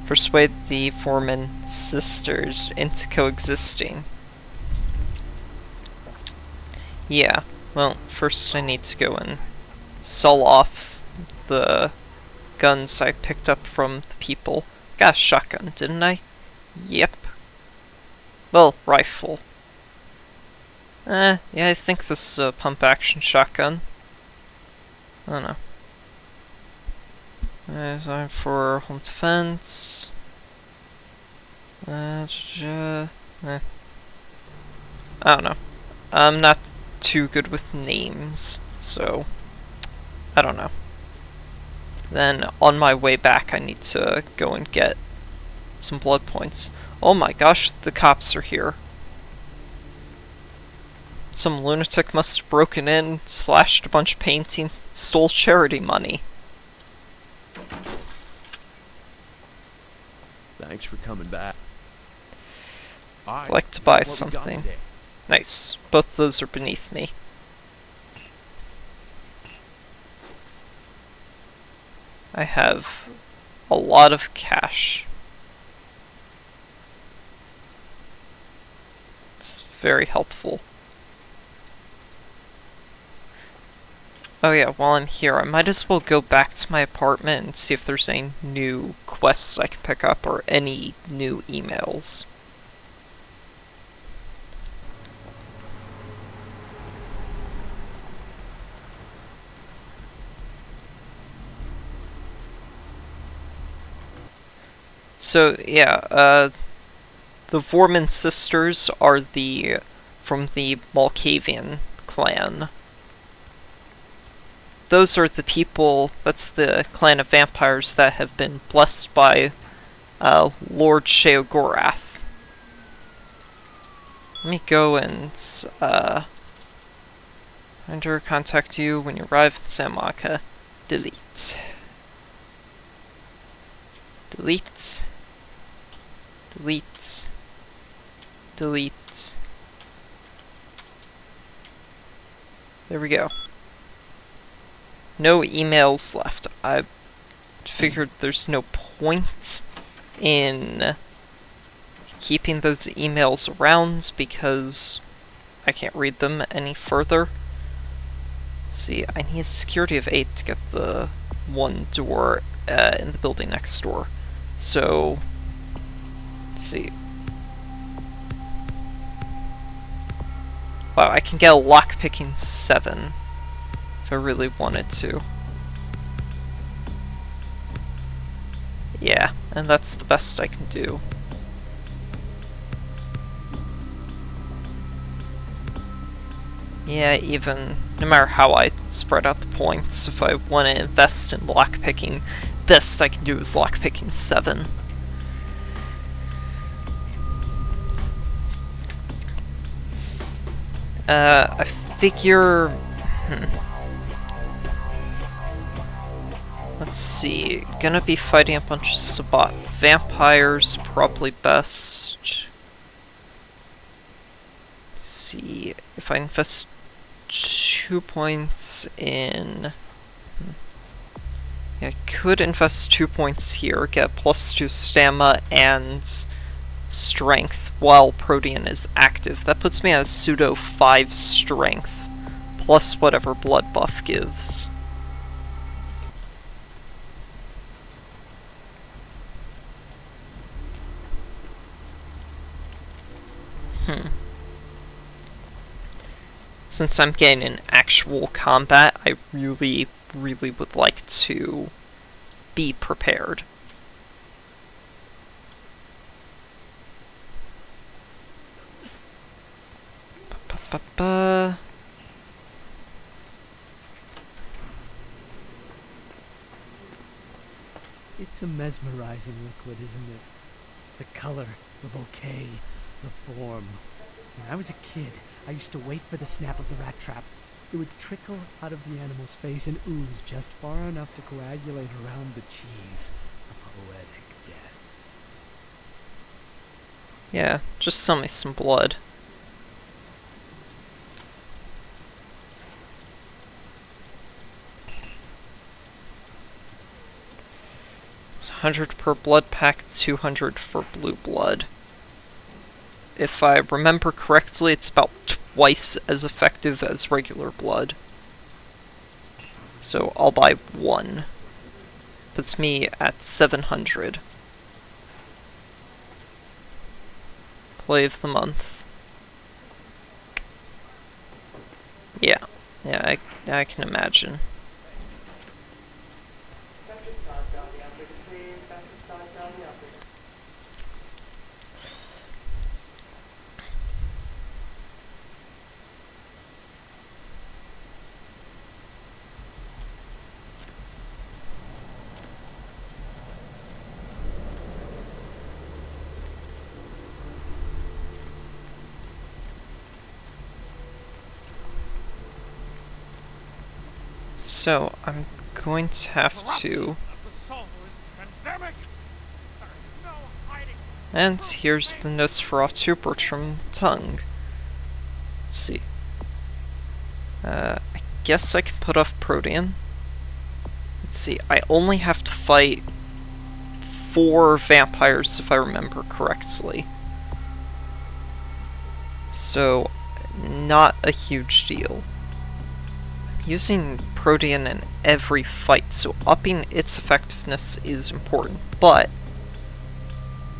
Persuade the Foreman sisters into coexisting. Yeah, well, first I need to go and sell off the guns I picked up from the people. Got a shotgun, didn't I? Yep. Well, rifle. Yeah, I think this is a pump-action shotgun. I don't know. Design for home defense. I don't know. I'm not too good with names, so I don't know. Then on my way back I need to go and get some blood points. Oh my gosh, the cops are here. Some lunatic must have broken in, slashed a bunch of paintings, stole charity money. Thanks for coming back. I'd like to buy something. Nice. Both of those are beneath me. I have a lot of cash. It's very helpful. Oh yeah, while I'm here, I might as well go back to my apartment and see if there's any new quests I can pick up or any new emails. So yeah, the Vorman sisters are from the Malkavian clan. Those are the people, that's the clan of vampires that have been blessed by Lord Sheogorath. Let me go and contact you when you arrive in San Monica. Delete. Delete. Delete. Delete. There we go. No emails left. I figured there's no point in keeping those emails around because I can't read them any further. Let's see, I need a security of 8 to get the one door in the building next door. So, let's see. Wow, I can get a lockpicking 7 if I really wanted to. Yeah, and that's the best I can do. Yeah, even no matter how I spread out the points, if I want to invest in lockpicking, best I can do is lockpicking 7. I figure... Let's see, gonna be fighting a bunch of Sabbat vampires, probably best. Let's see, if I invest 2 points in... Yeah, I could invest 2 points here, get +2 stamina and strength while Protean is active. That puts me at a pseudo 5 strength, plus whatever blood buff gives. Since I'm getting in actual combat, I really would like to be prepared. It's a mesmerizing liquid, isn't it? The color, the bouquet, the form. When I was a kid, I used to wait for the snap of the rat trap. It would trickle out of the animal's face and ooze just far enough to coagulate around the cheese. A poetic death. Yeah, just sell me some blood. It's 100 per blood pack, 200 for blue blood. If I remember correctly, it's about twice as effective as regular blood. So I'll buy 1. Puts me at 700. Play of the month. Yeah, I can imagine. So, I'm going to have to... And here's the Nosferatu Bertram tongue. Let's see. I guess I can put off Protean. Let's see, I only have to fight 4 vampires if I remember correctly. So, not a huge deal. I'm using Protean in every fight, so upping its effectiveness is important, but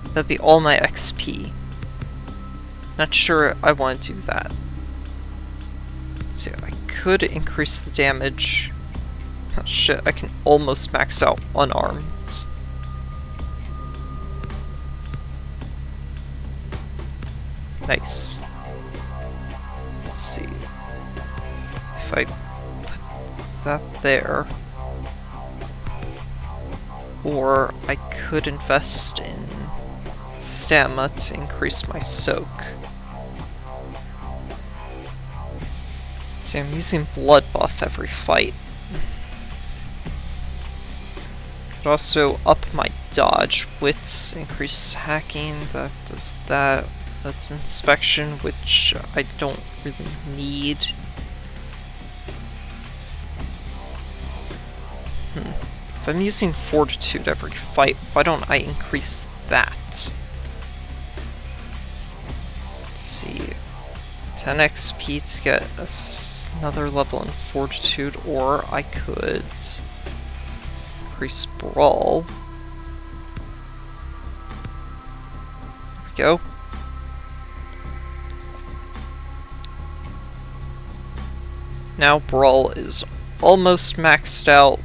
that'd be all my XP. Not sure I want to do that. So I could increase the damage. Oh shit, I can almost max out unarmed. Nice. Let's see. If I put that there. Or I could invest in stamina to increase my soak. See, I'm using blood buff every fight. Could also up my dodge, wits, increase hacking, that does that. That's inspection, which I don't really need. If I'm using fortitude every fight, why don't I increase that? Let's see. 10 XP to get another level in fortitude, or I could increase brawl. There we go. Now brawl is almost maxed out.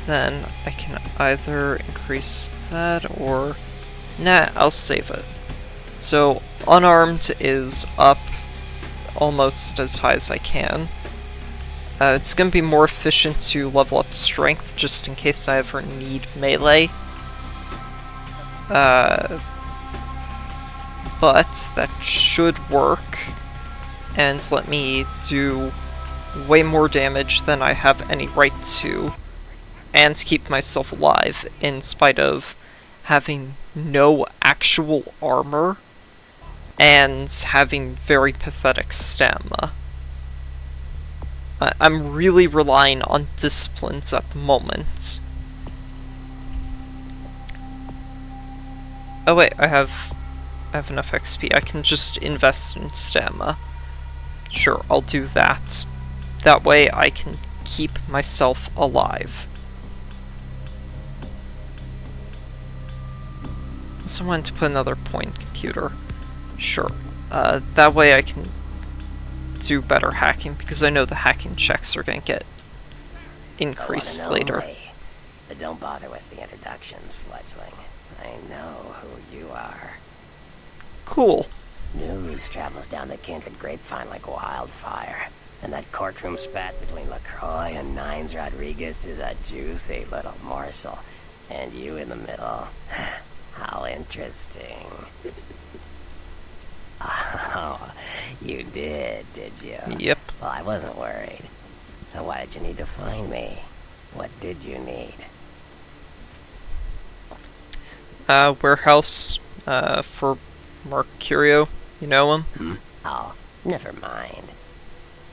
Then I can either increase that or... Nah, I'll save it. So, unarmed is up almost as high as I can. It's gonna be more efficient to level up strength, just in case I ever need melee. But that should work, and let me do way more damage than I have any right to, and keep myself alive, in spite of having no actual armor, and having very pathetic stamina. I'm really relying on disciplines at the moment. Oh wait, I have enough XP. I can just invest in stamina. Sure, I'll do that. That way I can keep myself alive. So I wanted to put another point computer. Sure. That way I can do better hacking, because I know the hacking checks are going to get increased later. But don't bother with the introductions, fledgling. I know who you are. Cool. News travels down the kindred grapevine like wildfire. And that courtroom spat between LaCroix and Nines Rodriguez is a juicy little morsel. And you in the middle. How interesting. Oh, you did you? Yep. Well, I wasn't worried. So why did you need to find me? What did you need? Warehouse, for Mercurio. You know him? Oh, never mind.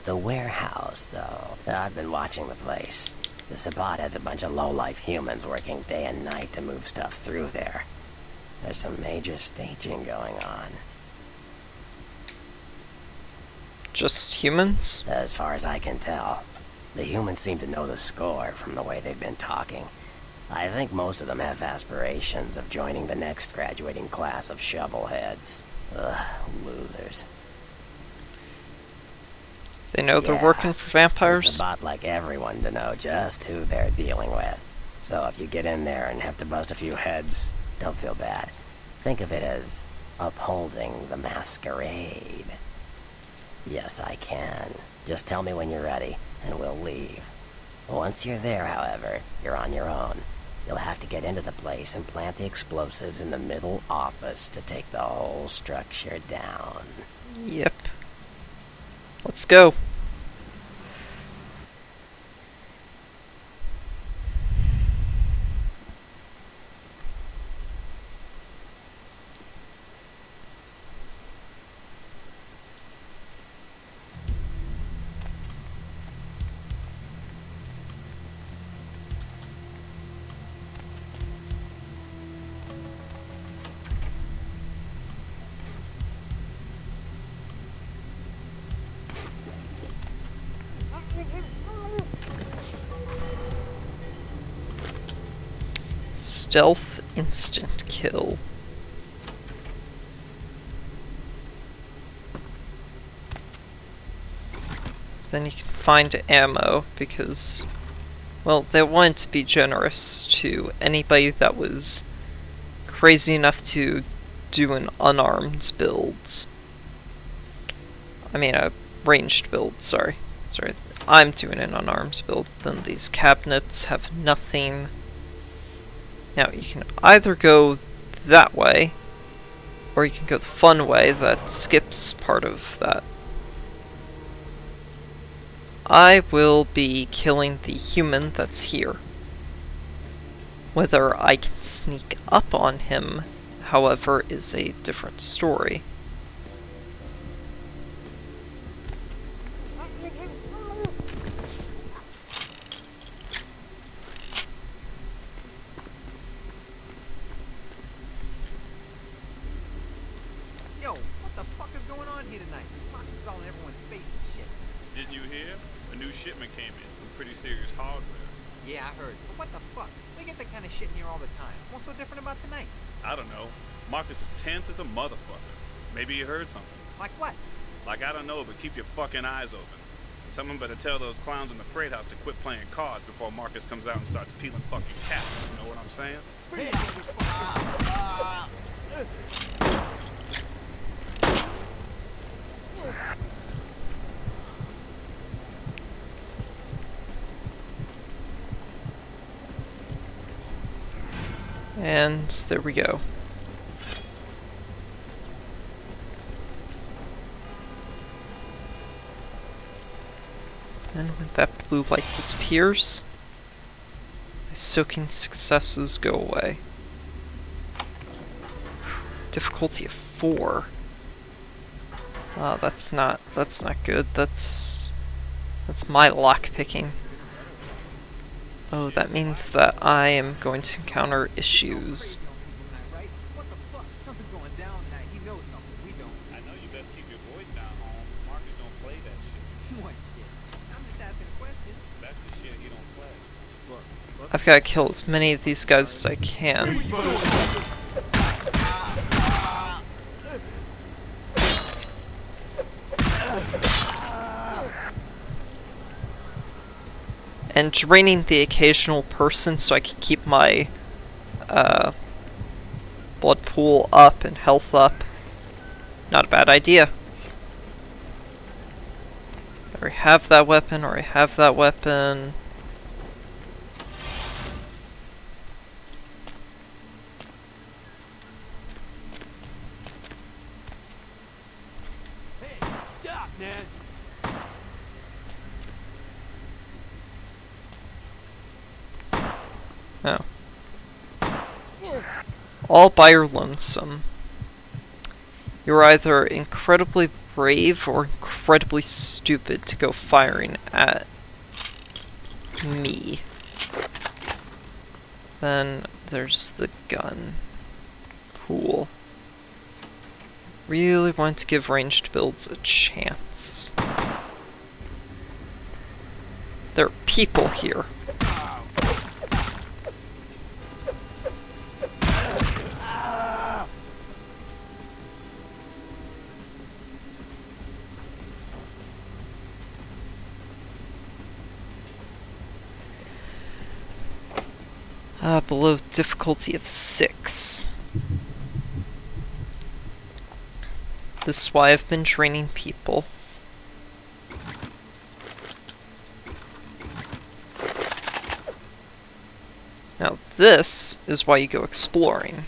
The warehouse, though. I've been watching the place. The Sabbat has a bunch of low-life humans working day and night to move stuff through there. There's some major staging going on. Just humans? As far as I can tell. The humans seem to know the score from the way they've been talking. I think most of them have aspirations of joining the next graduating class of shovelheads. Ugh, losers. They know they're working for vampires? It's about like everyone to know just who they're dealing with. So if you get in there and have to bust a few heads, don't feel bad. Think of it as upholding the masquerade. Yes, I can. Just tell me when you're ready, and we'll leave. Once you're there, however, you're on your own. You'll have to get into the place and plant the explosives in the middle office to take the whole structure down. Yep. let's go. Stealth instant kill. Then you can find ammo because, well, they wanted to be generous to anybody that was crazy enough to do an unarmed build. I mean, a ranged build, sorry. I'm doing an unarmed build. Then these cabinets have nothing. Now, you can either go that way, or you can go the fun way that skips part of that. I will be killing the human that's here. Whether I can sneak up on him, however, is a different story. Yo, what the fuck is going on here tonight? Fox is all in everyone's face and shit. Didn't you hear? A new shipment came in, some pretty serious hardware. Yeah, I heard. But what the fuck? We get that kind of shit in here all the time. What's so different about tonight? I don't know. Marcus is tense as a motherfucker. Maybe you heard something. Like what? Like, I don't know, but keep your fucking eyes open. And someone better tell those clowns in the freight house to quit playing cards before Marcus comes out and starts peeling fucking cats. You know what I'm saying? And there we go. And when that blue light disappears, my soaking successes go away. Difficulty of 4. That's not good. That's my lock picking. Oh, that means that I am going to encounter issues. Right? What the fuck? Something's going down tonight. He knows something we don't. I know you best keep your voice down, home. Marcus don't play that shit. What shit? I'm just asking a question. That's the shit he don't play. Look. I've got to kill as many of these guys as I can. And draining the occasional person so I can keep my blood pool up and health up. Not a bad idea. I already have that weapon, Hey, stop, man! Oh. All by your lonesome. You're either incredibly brave or incredibly stupid to go firing at me. Then there's the gun. Cool. Really want to give ranged builds a chance. There are people here. Below difficulty of 6. This is why I've been training people. Now this is why you go exploring.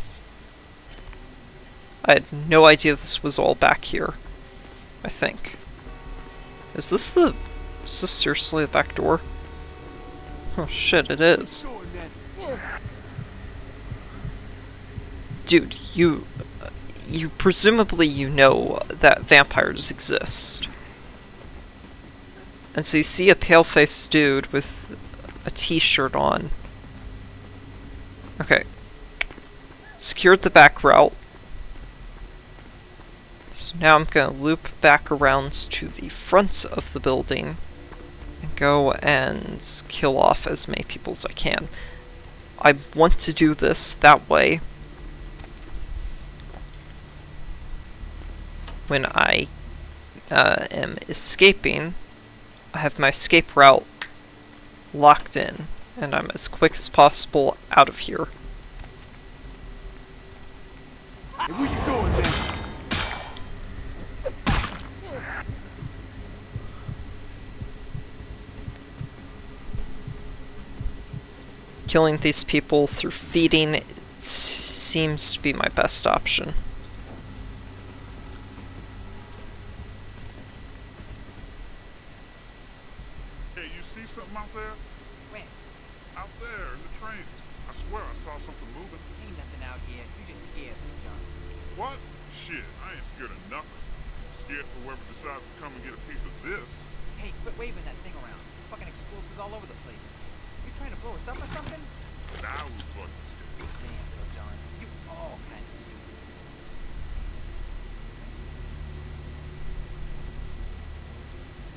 I had no idea this was all back here, I think. Is this the... Is this seriously the back door? Oh shit, it is. Dude, you presumably you know that vampires exist. And so you see a pale-faced dude with a t-shirt on. Okay. Secured the back route. So now I'm gonna loop back around to the front of the building and go and kill off as many people as I can. I want to do this that way. When I am escaping, I have my escape route locked in, and I'm as quick as possible out of here. Hey, where you going now? Killing these people through feeding seems to be my best option. Hey, you see something out there? Where? Out there in the trains. I swear I saw something moving. Ain't nothing out here. You just scared me, John. What? Shit, I ain't scared of nothing. I'm scared for whoever decides to come and get a piece of this. Hey, quit waving that thing around. Fucking explosives all over the place. You trying to blow us up or something? Now who's fucking scared? Damn, Lil John. You all kinds of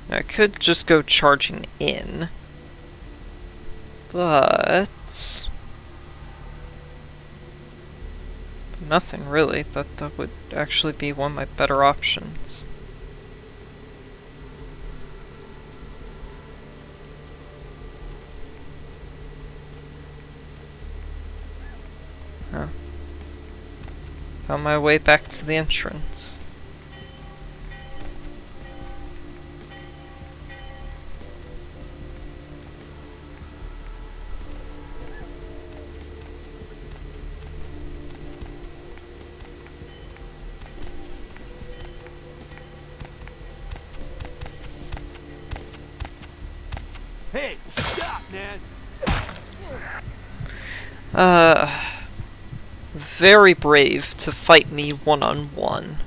stupid. I could just go charging in, but nothing really. That would actually be one of my better options. Huh. Found my way back to the entrance. Hey, stop, man! Very brave to fight me one-on-one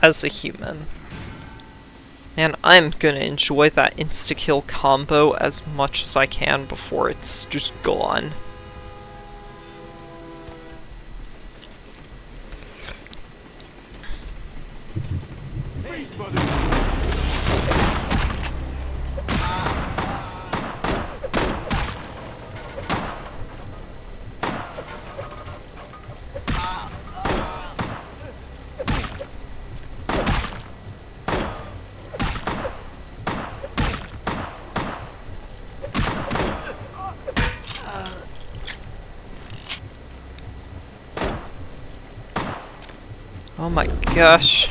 as a human. And I'm gonna enjoy that insta-kill combo as much as I can before it's just gone. Please, brother! Oh my gosh.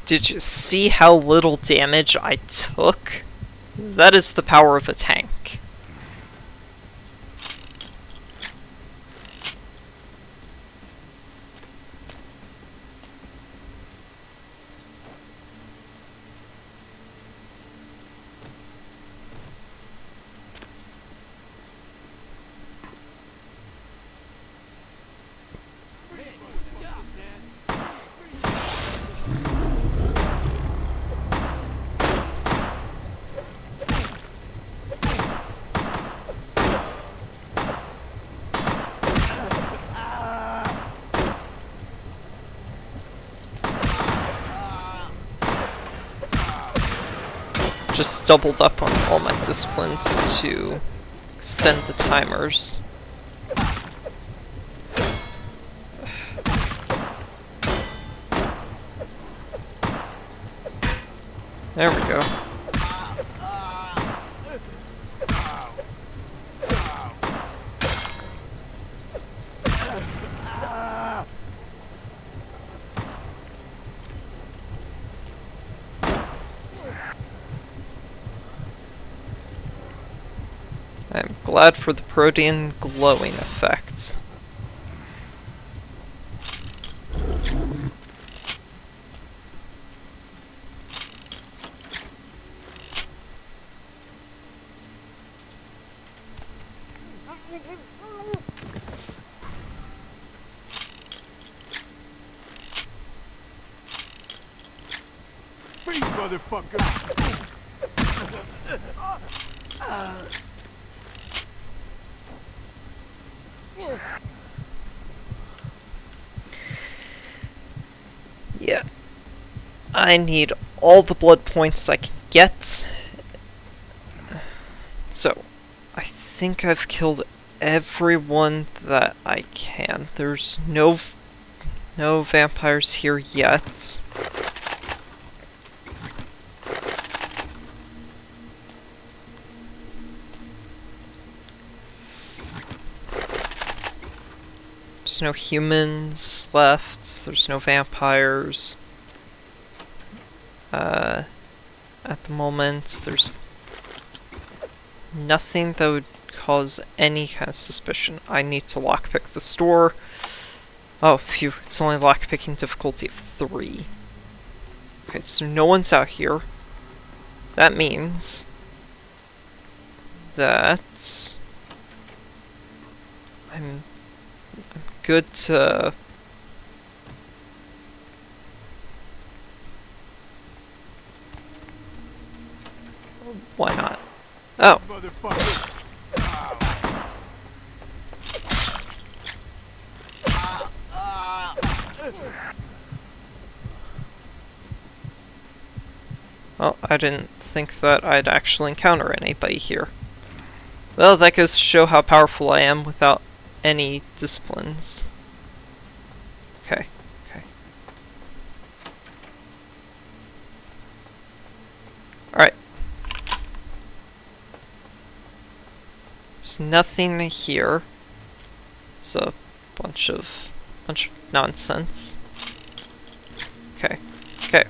Did you see how little damage I took? That is the power of a tank. Just doubled up on all my disciplines to extend the timers. There we go. I'm glad for the protein glowing effects. Freeze, motherfucker! Yeah. I need all the blood points I can get. So, I think I've killed everyone that I can. There's no vampires here yet. There's no humans left. There's no vampires. At the moment, there's nothing that would cause any kind of suspicion. I need to lockpick the store. Oh, phew, it's only lockpicking difficulty of 3. Okay, so no one's out here. That means that I'm good to... Why not? Oh. Motherfucker! Well, I didn't think that I'd actually encounter anybody here. Well, that goes to show how powerful I am without any disciplines. Okay, okay. Alright. There's nothing here. It's a bunch of nonsense. Okay, okay.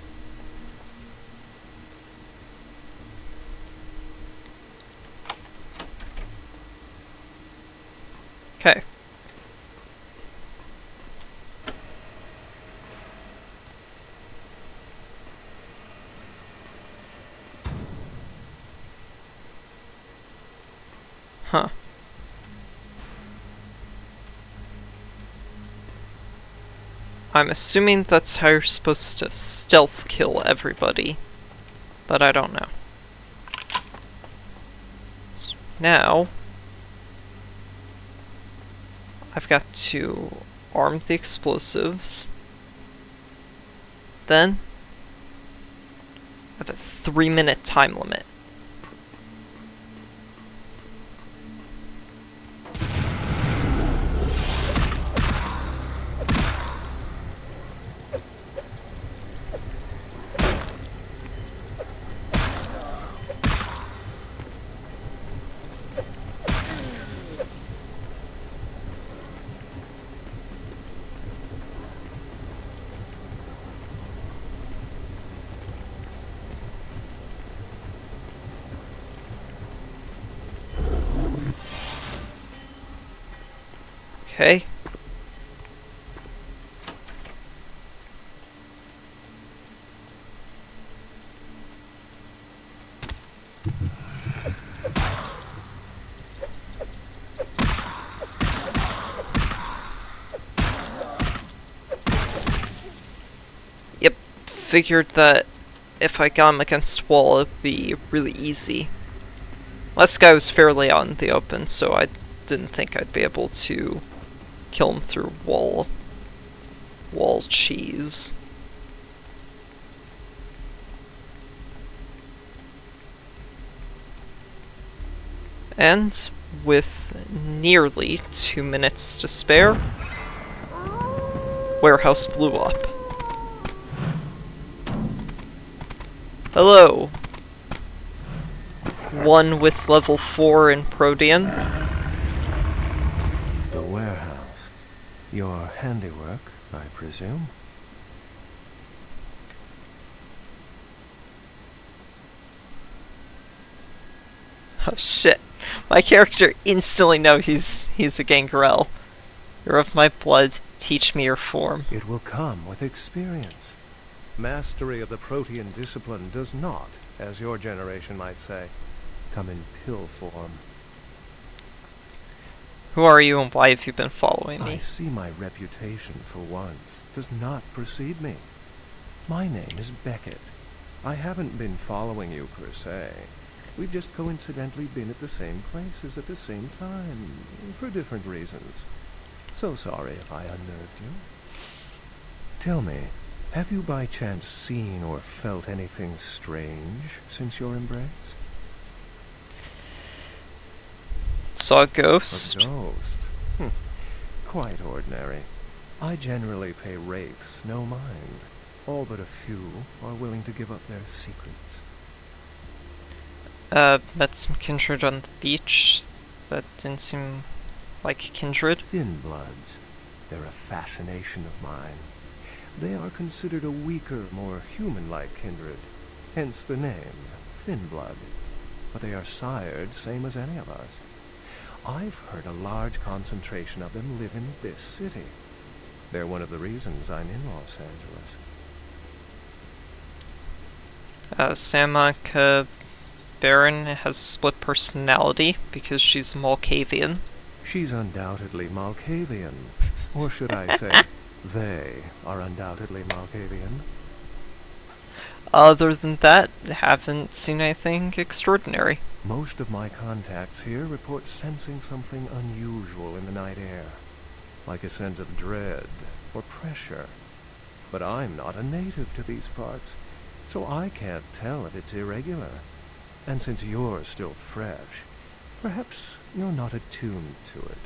Okay. Huh. I'm assuming that's how you're supposed to stealth kill everybody, but I don't know. So now, I've got to arm the explosives. Then, I have a 3-minute time limit. Okay. Yep, figured that if I got him against a wall, it'd be really easy. Last guy was fairly out in the open, so I didn't think I'd be able to kill him through wall cheese. And with nearly 2 minutes to spare, warehouse blew up. Hello. One with level 4 in Protean. The warehouse. Your handiwork, I presume? Oh shit. My character instantly knows he's a gangrel. You're of my blood, teach me your form. It will come with experience. Mastery of the Protean discipline does not, as your generation might say, come in pill form. Who are you and why have you been following I me? see my reputation, for once, does not precede me. My name is Beckett. I haven't been following you per se. We've just coincidentally been at the same places at the same time, for different reasons. So sorry if I unnerved you. Tell me, have you by chance seen or felt anything strange since your embrace? Saw a ghost. A ghost? Quite ordinary. I generally pay wraiths no mind. All but a few are willing to give up their secrets. Met some kindred on the beach. That didn't seem like kindred. Thin bloods. They're a fascination of mine. They are considered a weaker, more human-like kindred. Hence the name, Thin Blood. But they are sired same as any of us. I've heard a large concentration of them live in this city. They're one of the reasons I'm in Los Angeles. Samantha Baron has split personality because she's Malkavian. She's undoubtedly Malkavian. Or should I say, they are undoubtedly Malkavian. Other than that, haven't seen anything extraordinary. Most of my contacts here report sensing something unusual in the night air, like a sense of dread or pressure. But I'm not a native to these parts, so I can't tell if it's irregular. And since you're still fresh, perhaps you're not attuned to it.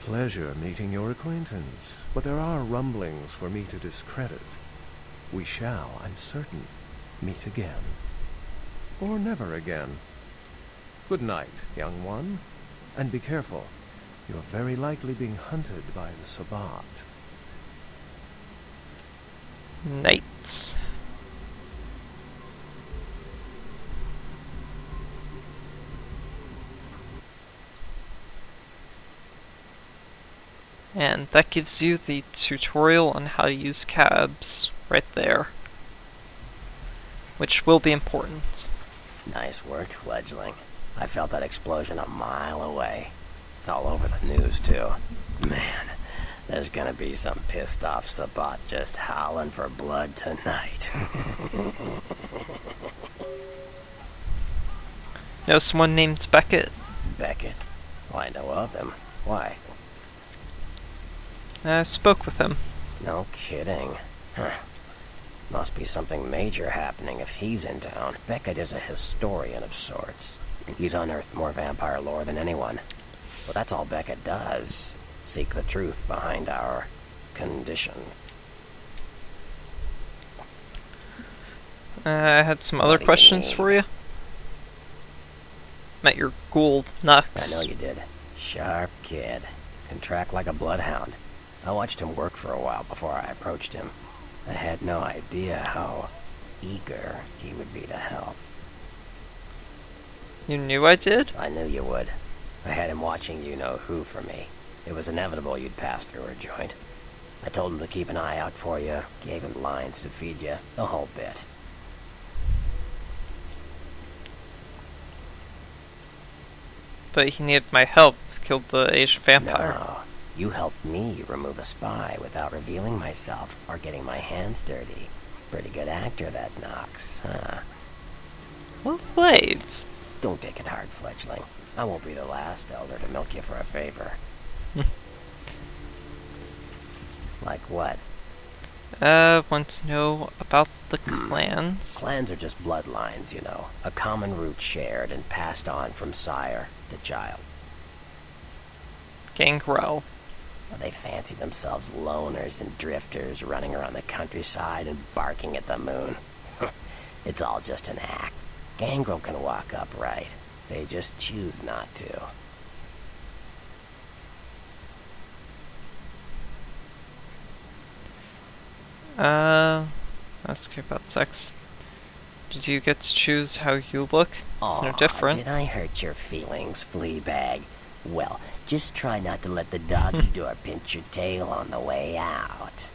Pleasure meeting your acquaintance, but there are rumblings for me to discredit. We shall, I'm certain, meet again. Or never again. Good night, young one. And be careful. You're very likely being hunted by the Sabbat. Night. And that gives you the tutorial on how to use cabs right there. Which will be important. Nice work, fledgling. I felt that explosion a mile away. It's all over the news, too. Man, there's gonna be some pissed off Sabbat just howling for blood tonight. Know someone named Beckett? Beckett? Well, I know of him. Why? I spoke with him. No kidding. Huh. Must be something major happening if he's in town. Beckett is a historian of sorts. He's unearthed more vampire lore than anyone. Well, that's all Beckett does. Seek the truth behind our condition. I had some other questions for you. Met your ghoul, Nux. I know you did. Sharp kid. Can track like a bloodhound. I watched him work for a while before I approached him. I had no idea how eager he would be to help. You knew I did? I knew you would. I had him watching you-know-who for me. It was inevitable you'd pass through her joint. I told him to keep an eye out for you, gave him lines to feed you, the whole bit. But he needed my help. Killed the Asian vampire. No, you helped me remove a spy without revealing myself or getting my hands dirty. Pretty good actor, that Knox, huh? Well played. Don't take it hard, fledgling. I won't be the last elder to milk you for a favor. Like what? Want to know about the clans? Clans are just bloodlines, you know. A common root shared and passed on from sire to child. Gangrel. They fancy themselves loners and drifters running around the countryside and barking at the moon. It's all just an act. Gangrel can walk upright. They just choose not to. Ask you about sex. Did you get to choose how you look? It's no Aw, different. did I hurt your feelings, Fleabag? Well, just try not to let the doggy door pinch your tail on the way out.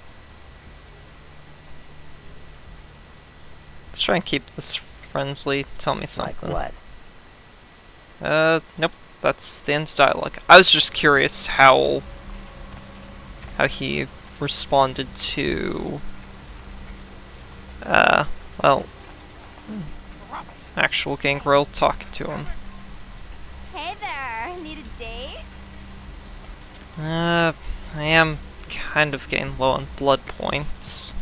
Let's try and keep this friendly. Tell me Like something. what? Nope. That's the end of dialogue. I was just curious how he responded to well, actual Gangrel talking to him. Hey there, need a date? I am kind of getting low on blood points.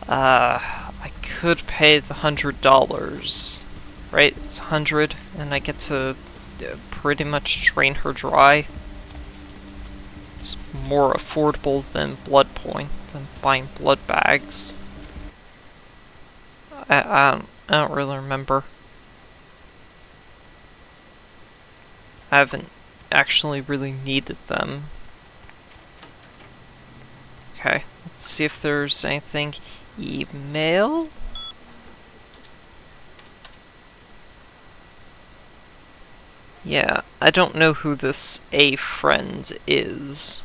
I could pay the $100, right? It's 100, and I get to pretty much drain her dry. It's more affordable than than buying blood bags. I don't really remember. I haven't actually really needed them. Okay, let's see if there's anything. Email? Yeah, I don't know who this A friend is.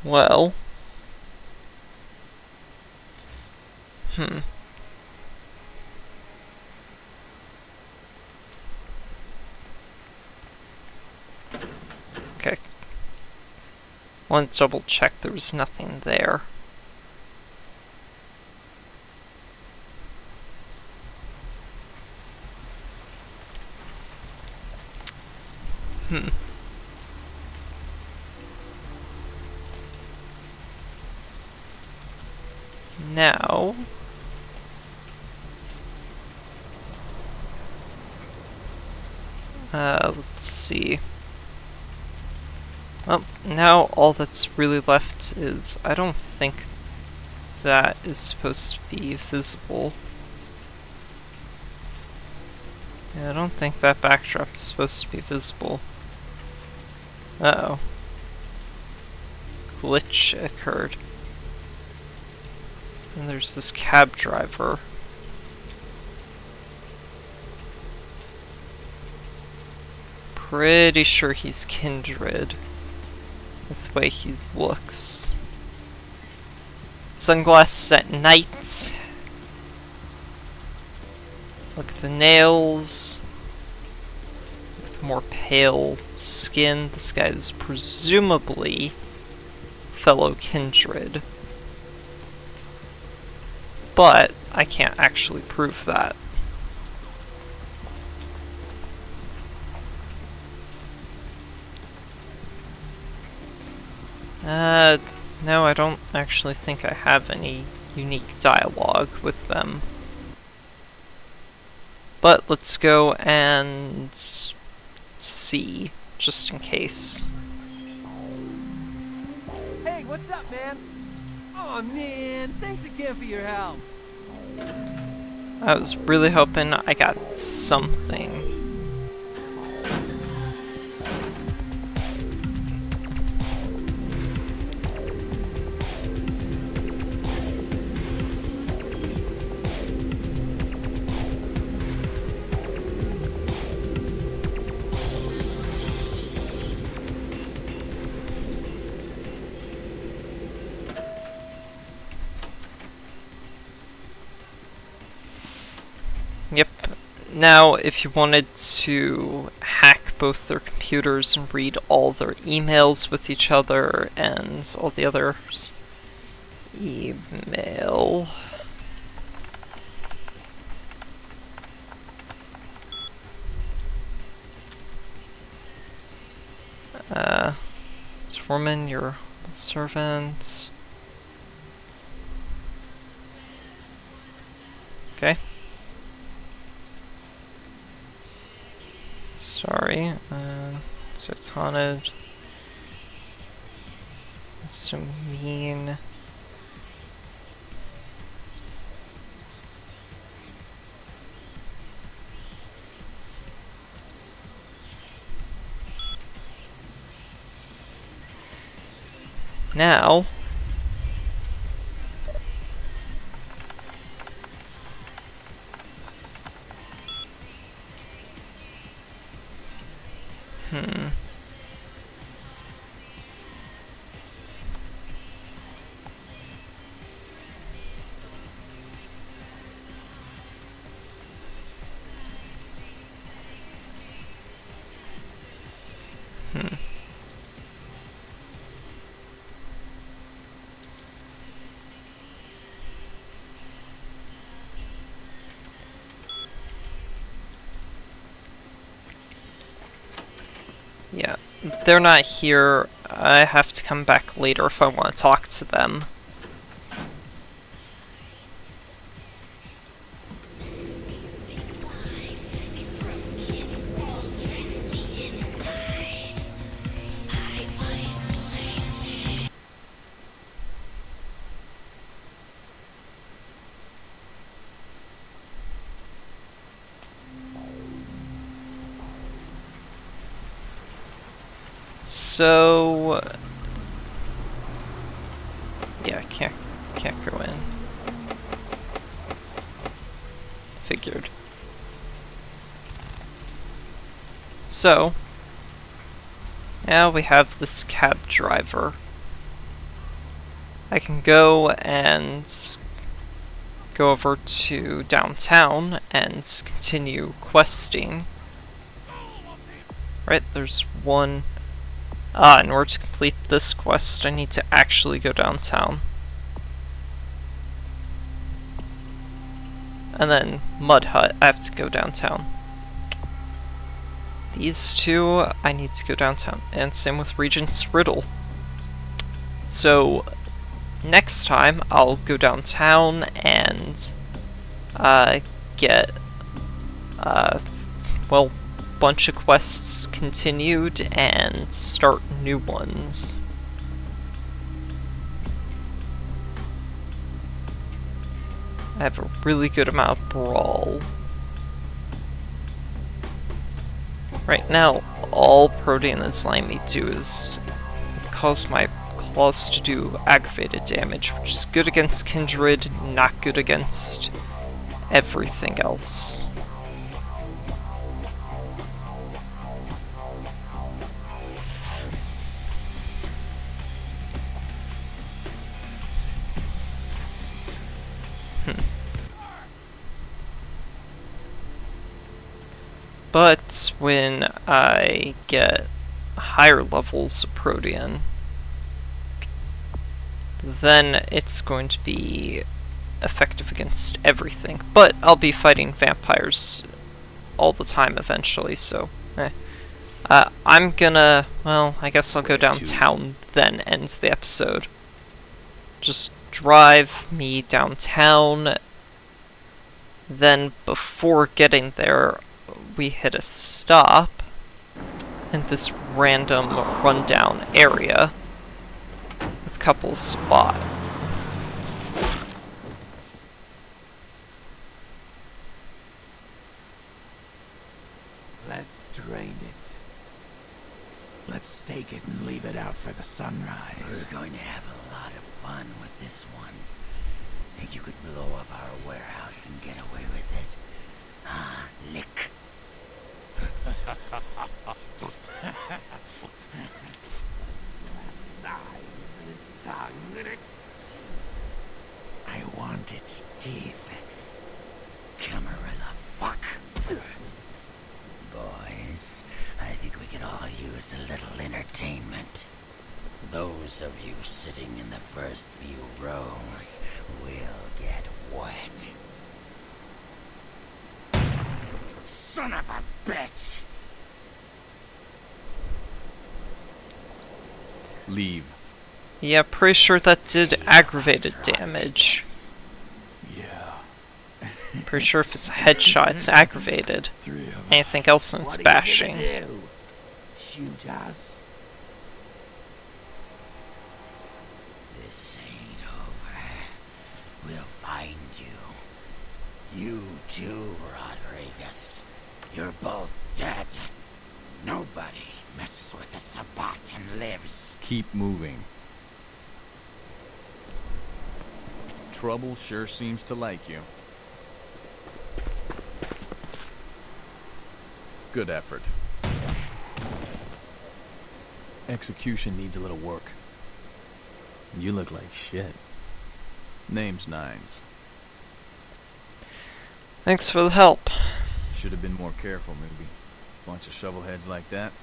Well. Okay. Want to double check there was nothing there. Now... let's see. Well, now all that's really left is... I don't think that is supposed to be visible. Yeah, I don't think that backdrop is supposed to be visible. Uh-oh. Glitch occurred. And there's this cab driver. Pretty sure he's kindred with the way he looks. Sunglasses at night. Look at the nails. Look at the more pale skin. This guy is presumably fellow kindred. But I can't actually prove that. No, I don't actually think I have any unique dialogue with them. But let's go and see, just in case. Hey, what's up, man? Oh man, thanks again for your help. I was really hoping I got something. Yep. Now, if you wanted to hack both their computers and read all their emails with each other and all the others, email. This woman, your servant. Okay. Sorry, so it's haunted. So mean. Now, yeah, they're not here. I have to come back later if I want to talk to them. So, yeah, can't go in. Figured. So, now we have this cab driver. I can go and go over to downtown and continue questing. Right, there's one. In order to complete this quest, I need to actually go downtown. And then Mud Hut, I have to go downtown. These two, I need to go downtown. And same with Regent's Riddle. So, next time, I'll go downtown and get, well, bunch of quests continued and start new ones. I have a really good amount of Brawl. Right now, all Protean that's letting me do is cause my claws to do aggravated damage, which is good against Kindred, not good against everything else. But when I get higher levels of Protean, then it's going to be effective against everything. But I'll be fighting vampires all the time eventually, so I'm gonna, well, I guess I'll go downtown, then ends the episode. Just drive me downtown, then before getting there, we hit a stop in this random rundown area with a couple spots. Let's drain it. Let's take it and leave it out for the sunrise. We're going to have a lot of fun with this one. Think you could blow up our warehouse and get away with it? Ah, lick. Its eyes and its tongue and its teeth. I want its teeth. Camarilla, fuck. Boys, I think we could all use a little entertainment. Those of you sitting in the first few rows will get wet. Son of a bitch! Leave. Yeah, pretty sure that did aggravated damage. Yeah. Pretty sure if it's a headshot, it's aggravated. Anything else, and it's bashing. Shoot us? This ain't over. We'll find you. You too, Rodriguez. You're both dead. Nobody messes with the Sabbat and lives. Keep moving. Trouble sure seems to like you. Good effort. Execution needs a little work. You look like shit. Name's Nines. Thanks for the help. Should have been more careful, maybe. Bunch of shovelheads like that.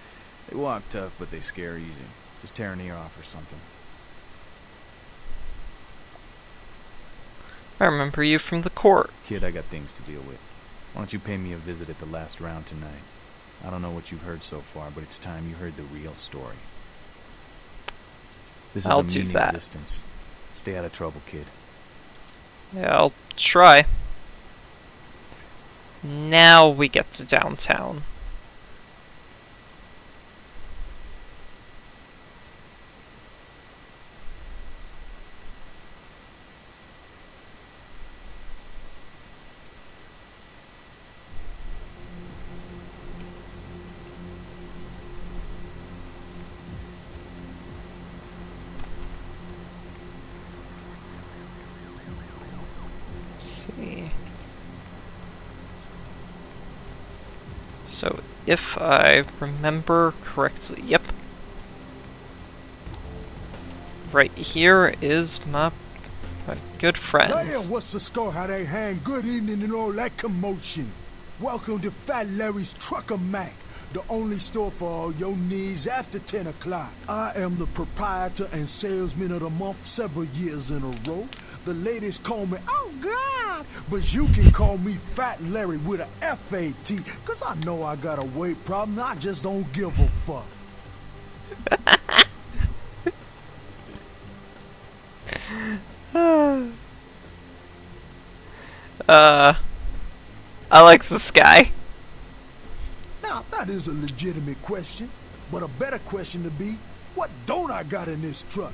They walk tough, but they scare easy. Just tear an ear off or something. I remember you from the court. Kid, I got things to deal with. Why don't you pay me a visit at the last round tonight? I don't know what you've heard so far, but it's time you heard the real story. This is I'll a do mean that. existence. Stay out of trouble, kid. Yeah, I'll try. Now we get to downtown. See. So, if I remember correctly, yep. Right here is my good friend. Hey, what's the score? How they hang? Good evening and all that commotion. Welcome to Fat Larry's Trucker Mac, the only store for all your needs after 10 o'clock. I am the proprietor and salesman of the month several years in a row. The ladies call me, oh God, but you can call me Fat Larry with a F-A-T, cause I know I got a weight problem, I just don't give a fuck. I like this guy. Now, that is a legitimate question, but a better question to be, what don't I got in this truck?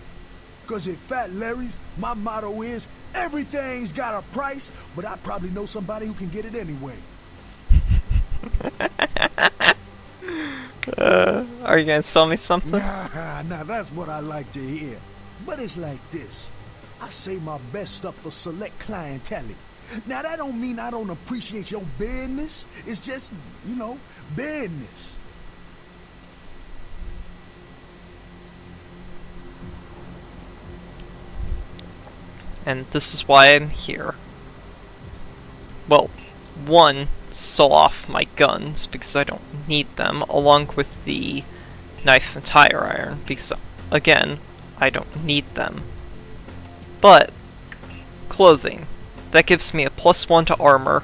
Cause at Fat Larry's, my motto is, everything's got a price, but I probably know somebody who can get it anyway. Are you gonna sell me something? Nah, that's what I like to hear. But it's like this. I save my best stuff for select clientele. Now, that don't mean I don't appreciate your business. It's just, you know, business. And this is why I'm here. Well, one, sell off my guns, because I don't need them, along with the knife and tire iron, because, again, I don't need them. But, clothing. That gives me a +1 to armor,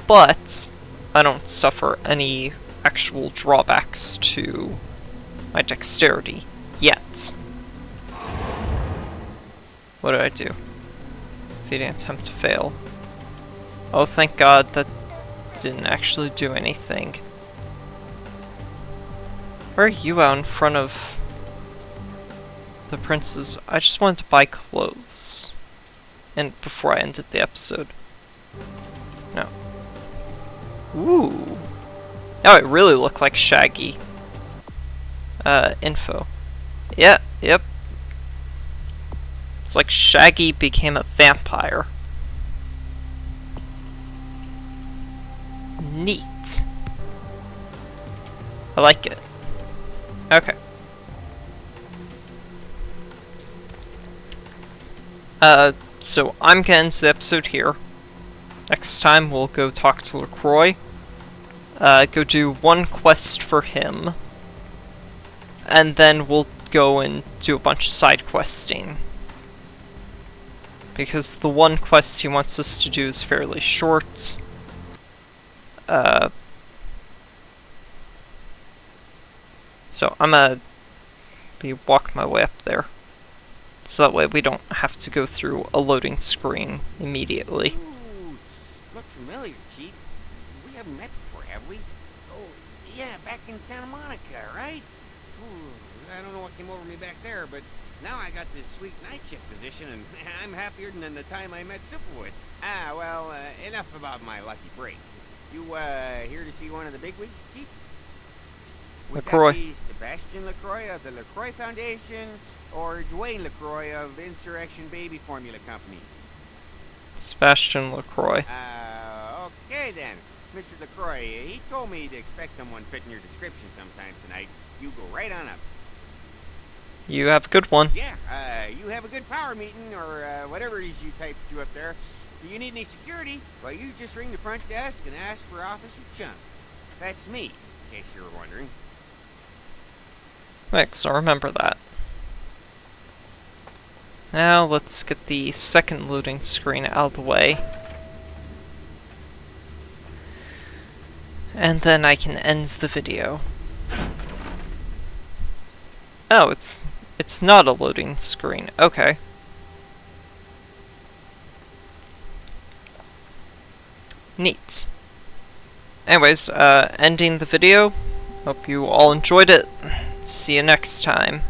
but I don't suffer any actual drawbacks to my dexterity yet. What did I do? Defeating attempt to fail. Oh, thank God that didn't actually do anything. Where are you out in front of the princes? I just wanted to buy clothes. And before I ended the episode. No. Ooh. Now it really looked like Shaggy. Info. Yeah, yep. It's like Shaggy became a vampire. Neat. I like it. Okay. So I'm gonna end the episode here. Next time we'll go talk to LaCroix. Go do one quest for him. And then we'll go and do a bunch of side questing. Because the one quest he wants us to do is fairly short. So I'm gonna be walking my way up there. So that way we don't have to go through a loading screen immediately. Ooh, look familiar, Chief. We haven't met before, have we? Oh, yeah, back in Santa Monica, right? Ooh, I don't know what came over me back there, but Now I got this sweet night shift position, and I'm happier than the time I met Sipowicz. Ah, well, enough about my lucky break. You, here to see one of the bigwigs, Chief? We LaCroix. got the Sebastian LaCroix of the LaCroix Foundation, or Dwayne LaCroix of Insurrection Baby Formula Company. Sebastian LaCroix. Okay then. Mr. LaCroix, he told me to expect someone fitting your description sometime tonight. You go right on up. You have a good one. Yeah, you have a good power meeting, or whatever it is you typed you up there. Do you need any security? Well, you just ring the front desk and ask for Officer Chunk. That's me, in case you were wondering. Thanks, I'll remember that. Now let's get the second loading screen out of the way. And then I can end the video. Oh, it's not a loading screen. Okay. Neat. Anyways, ending the video. Hope you all enjoyed it. See you next time.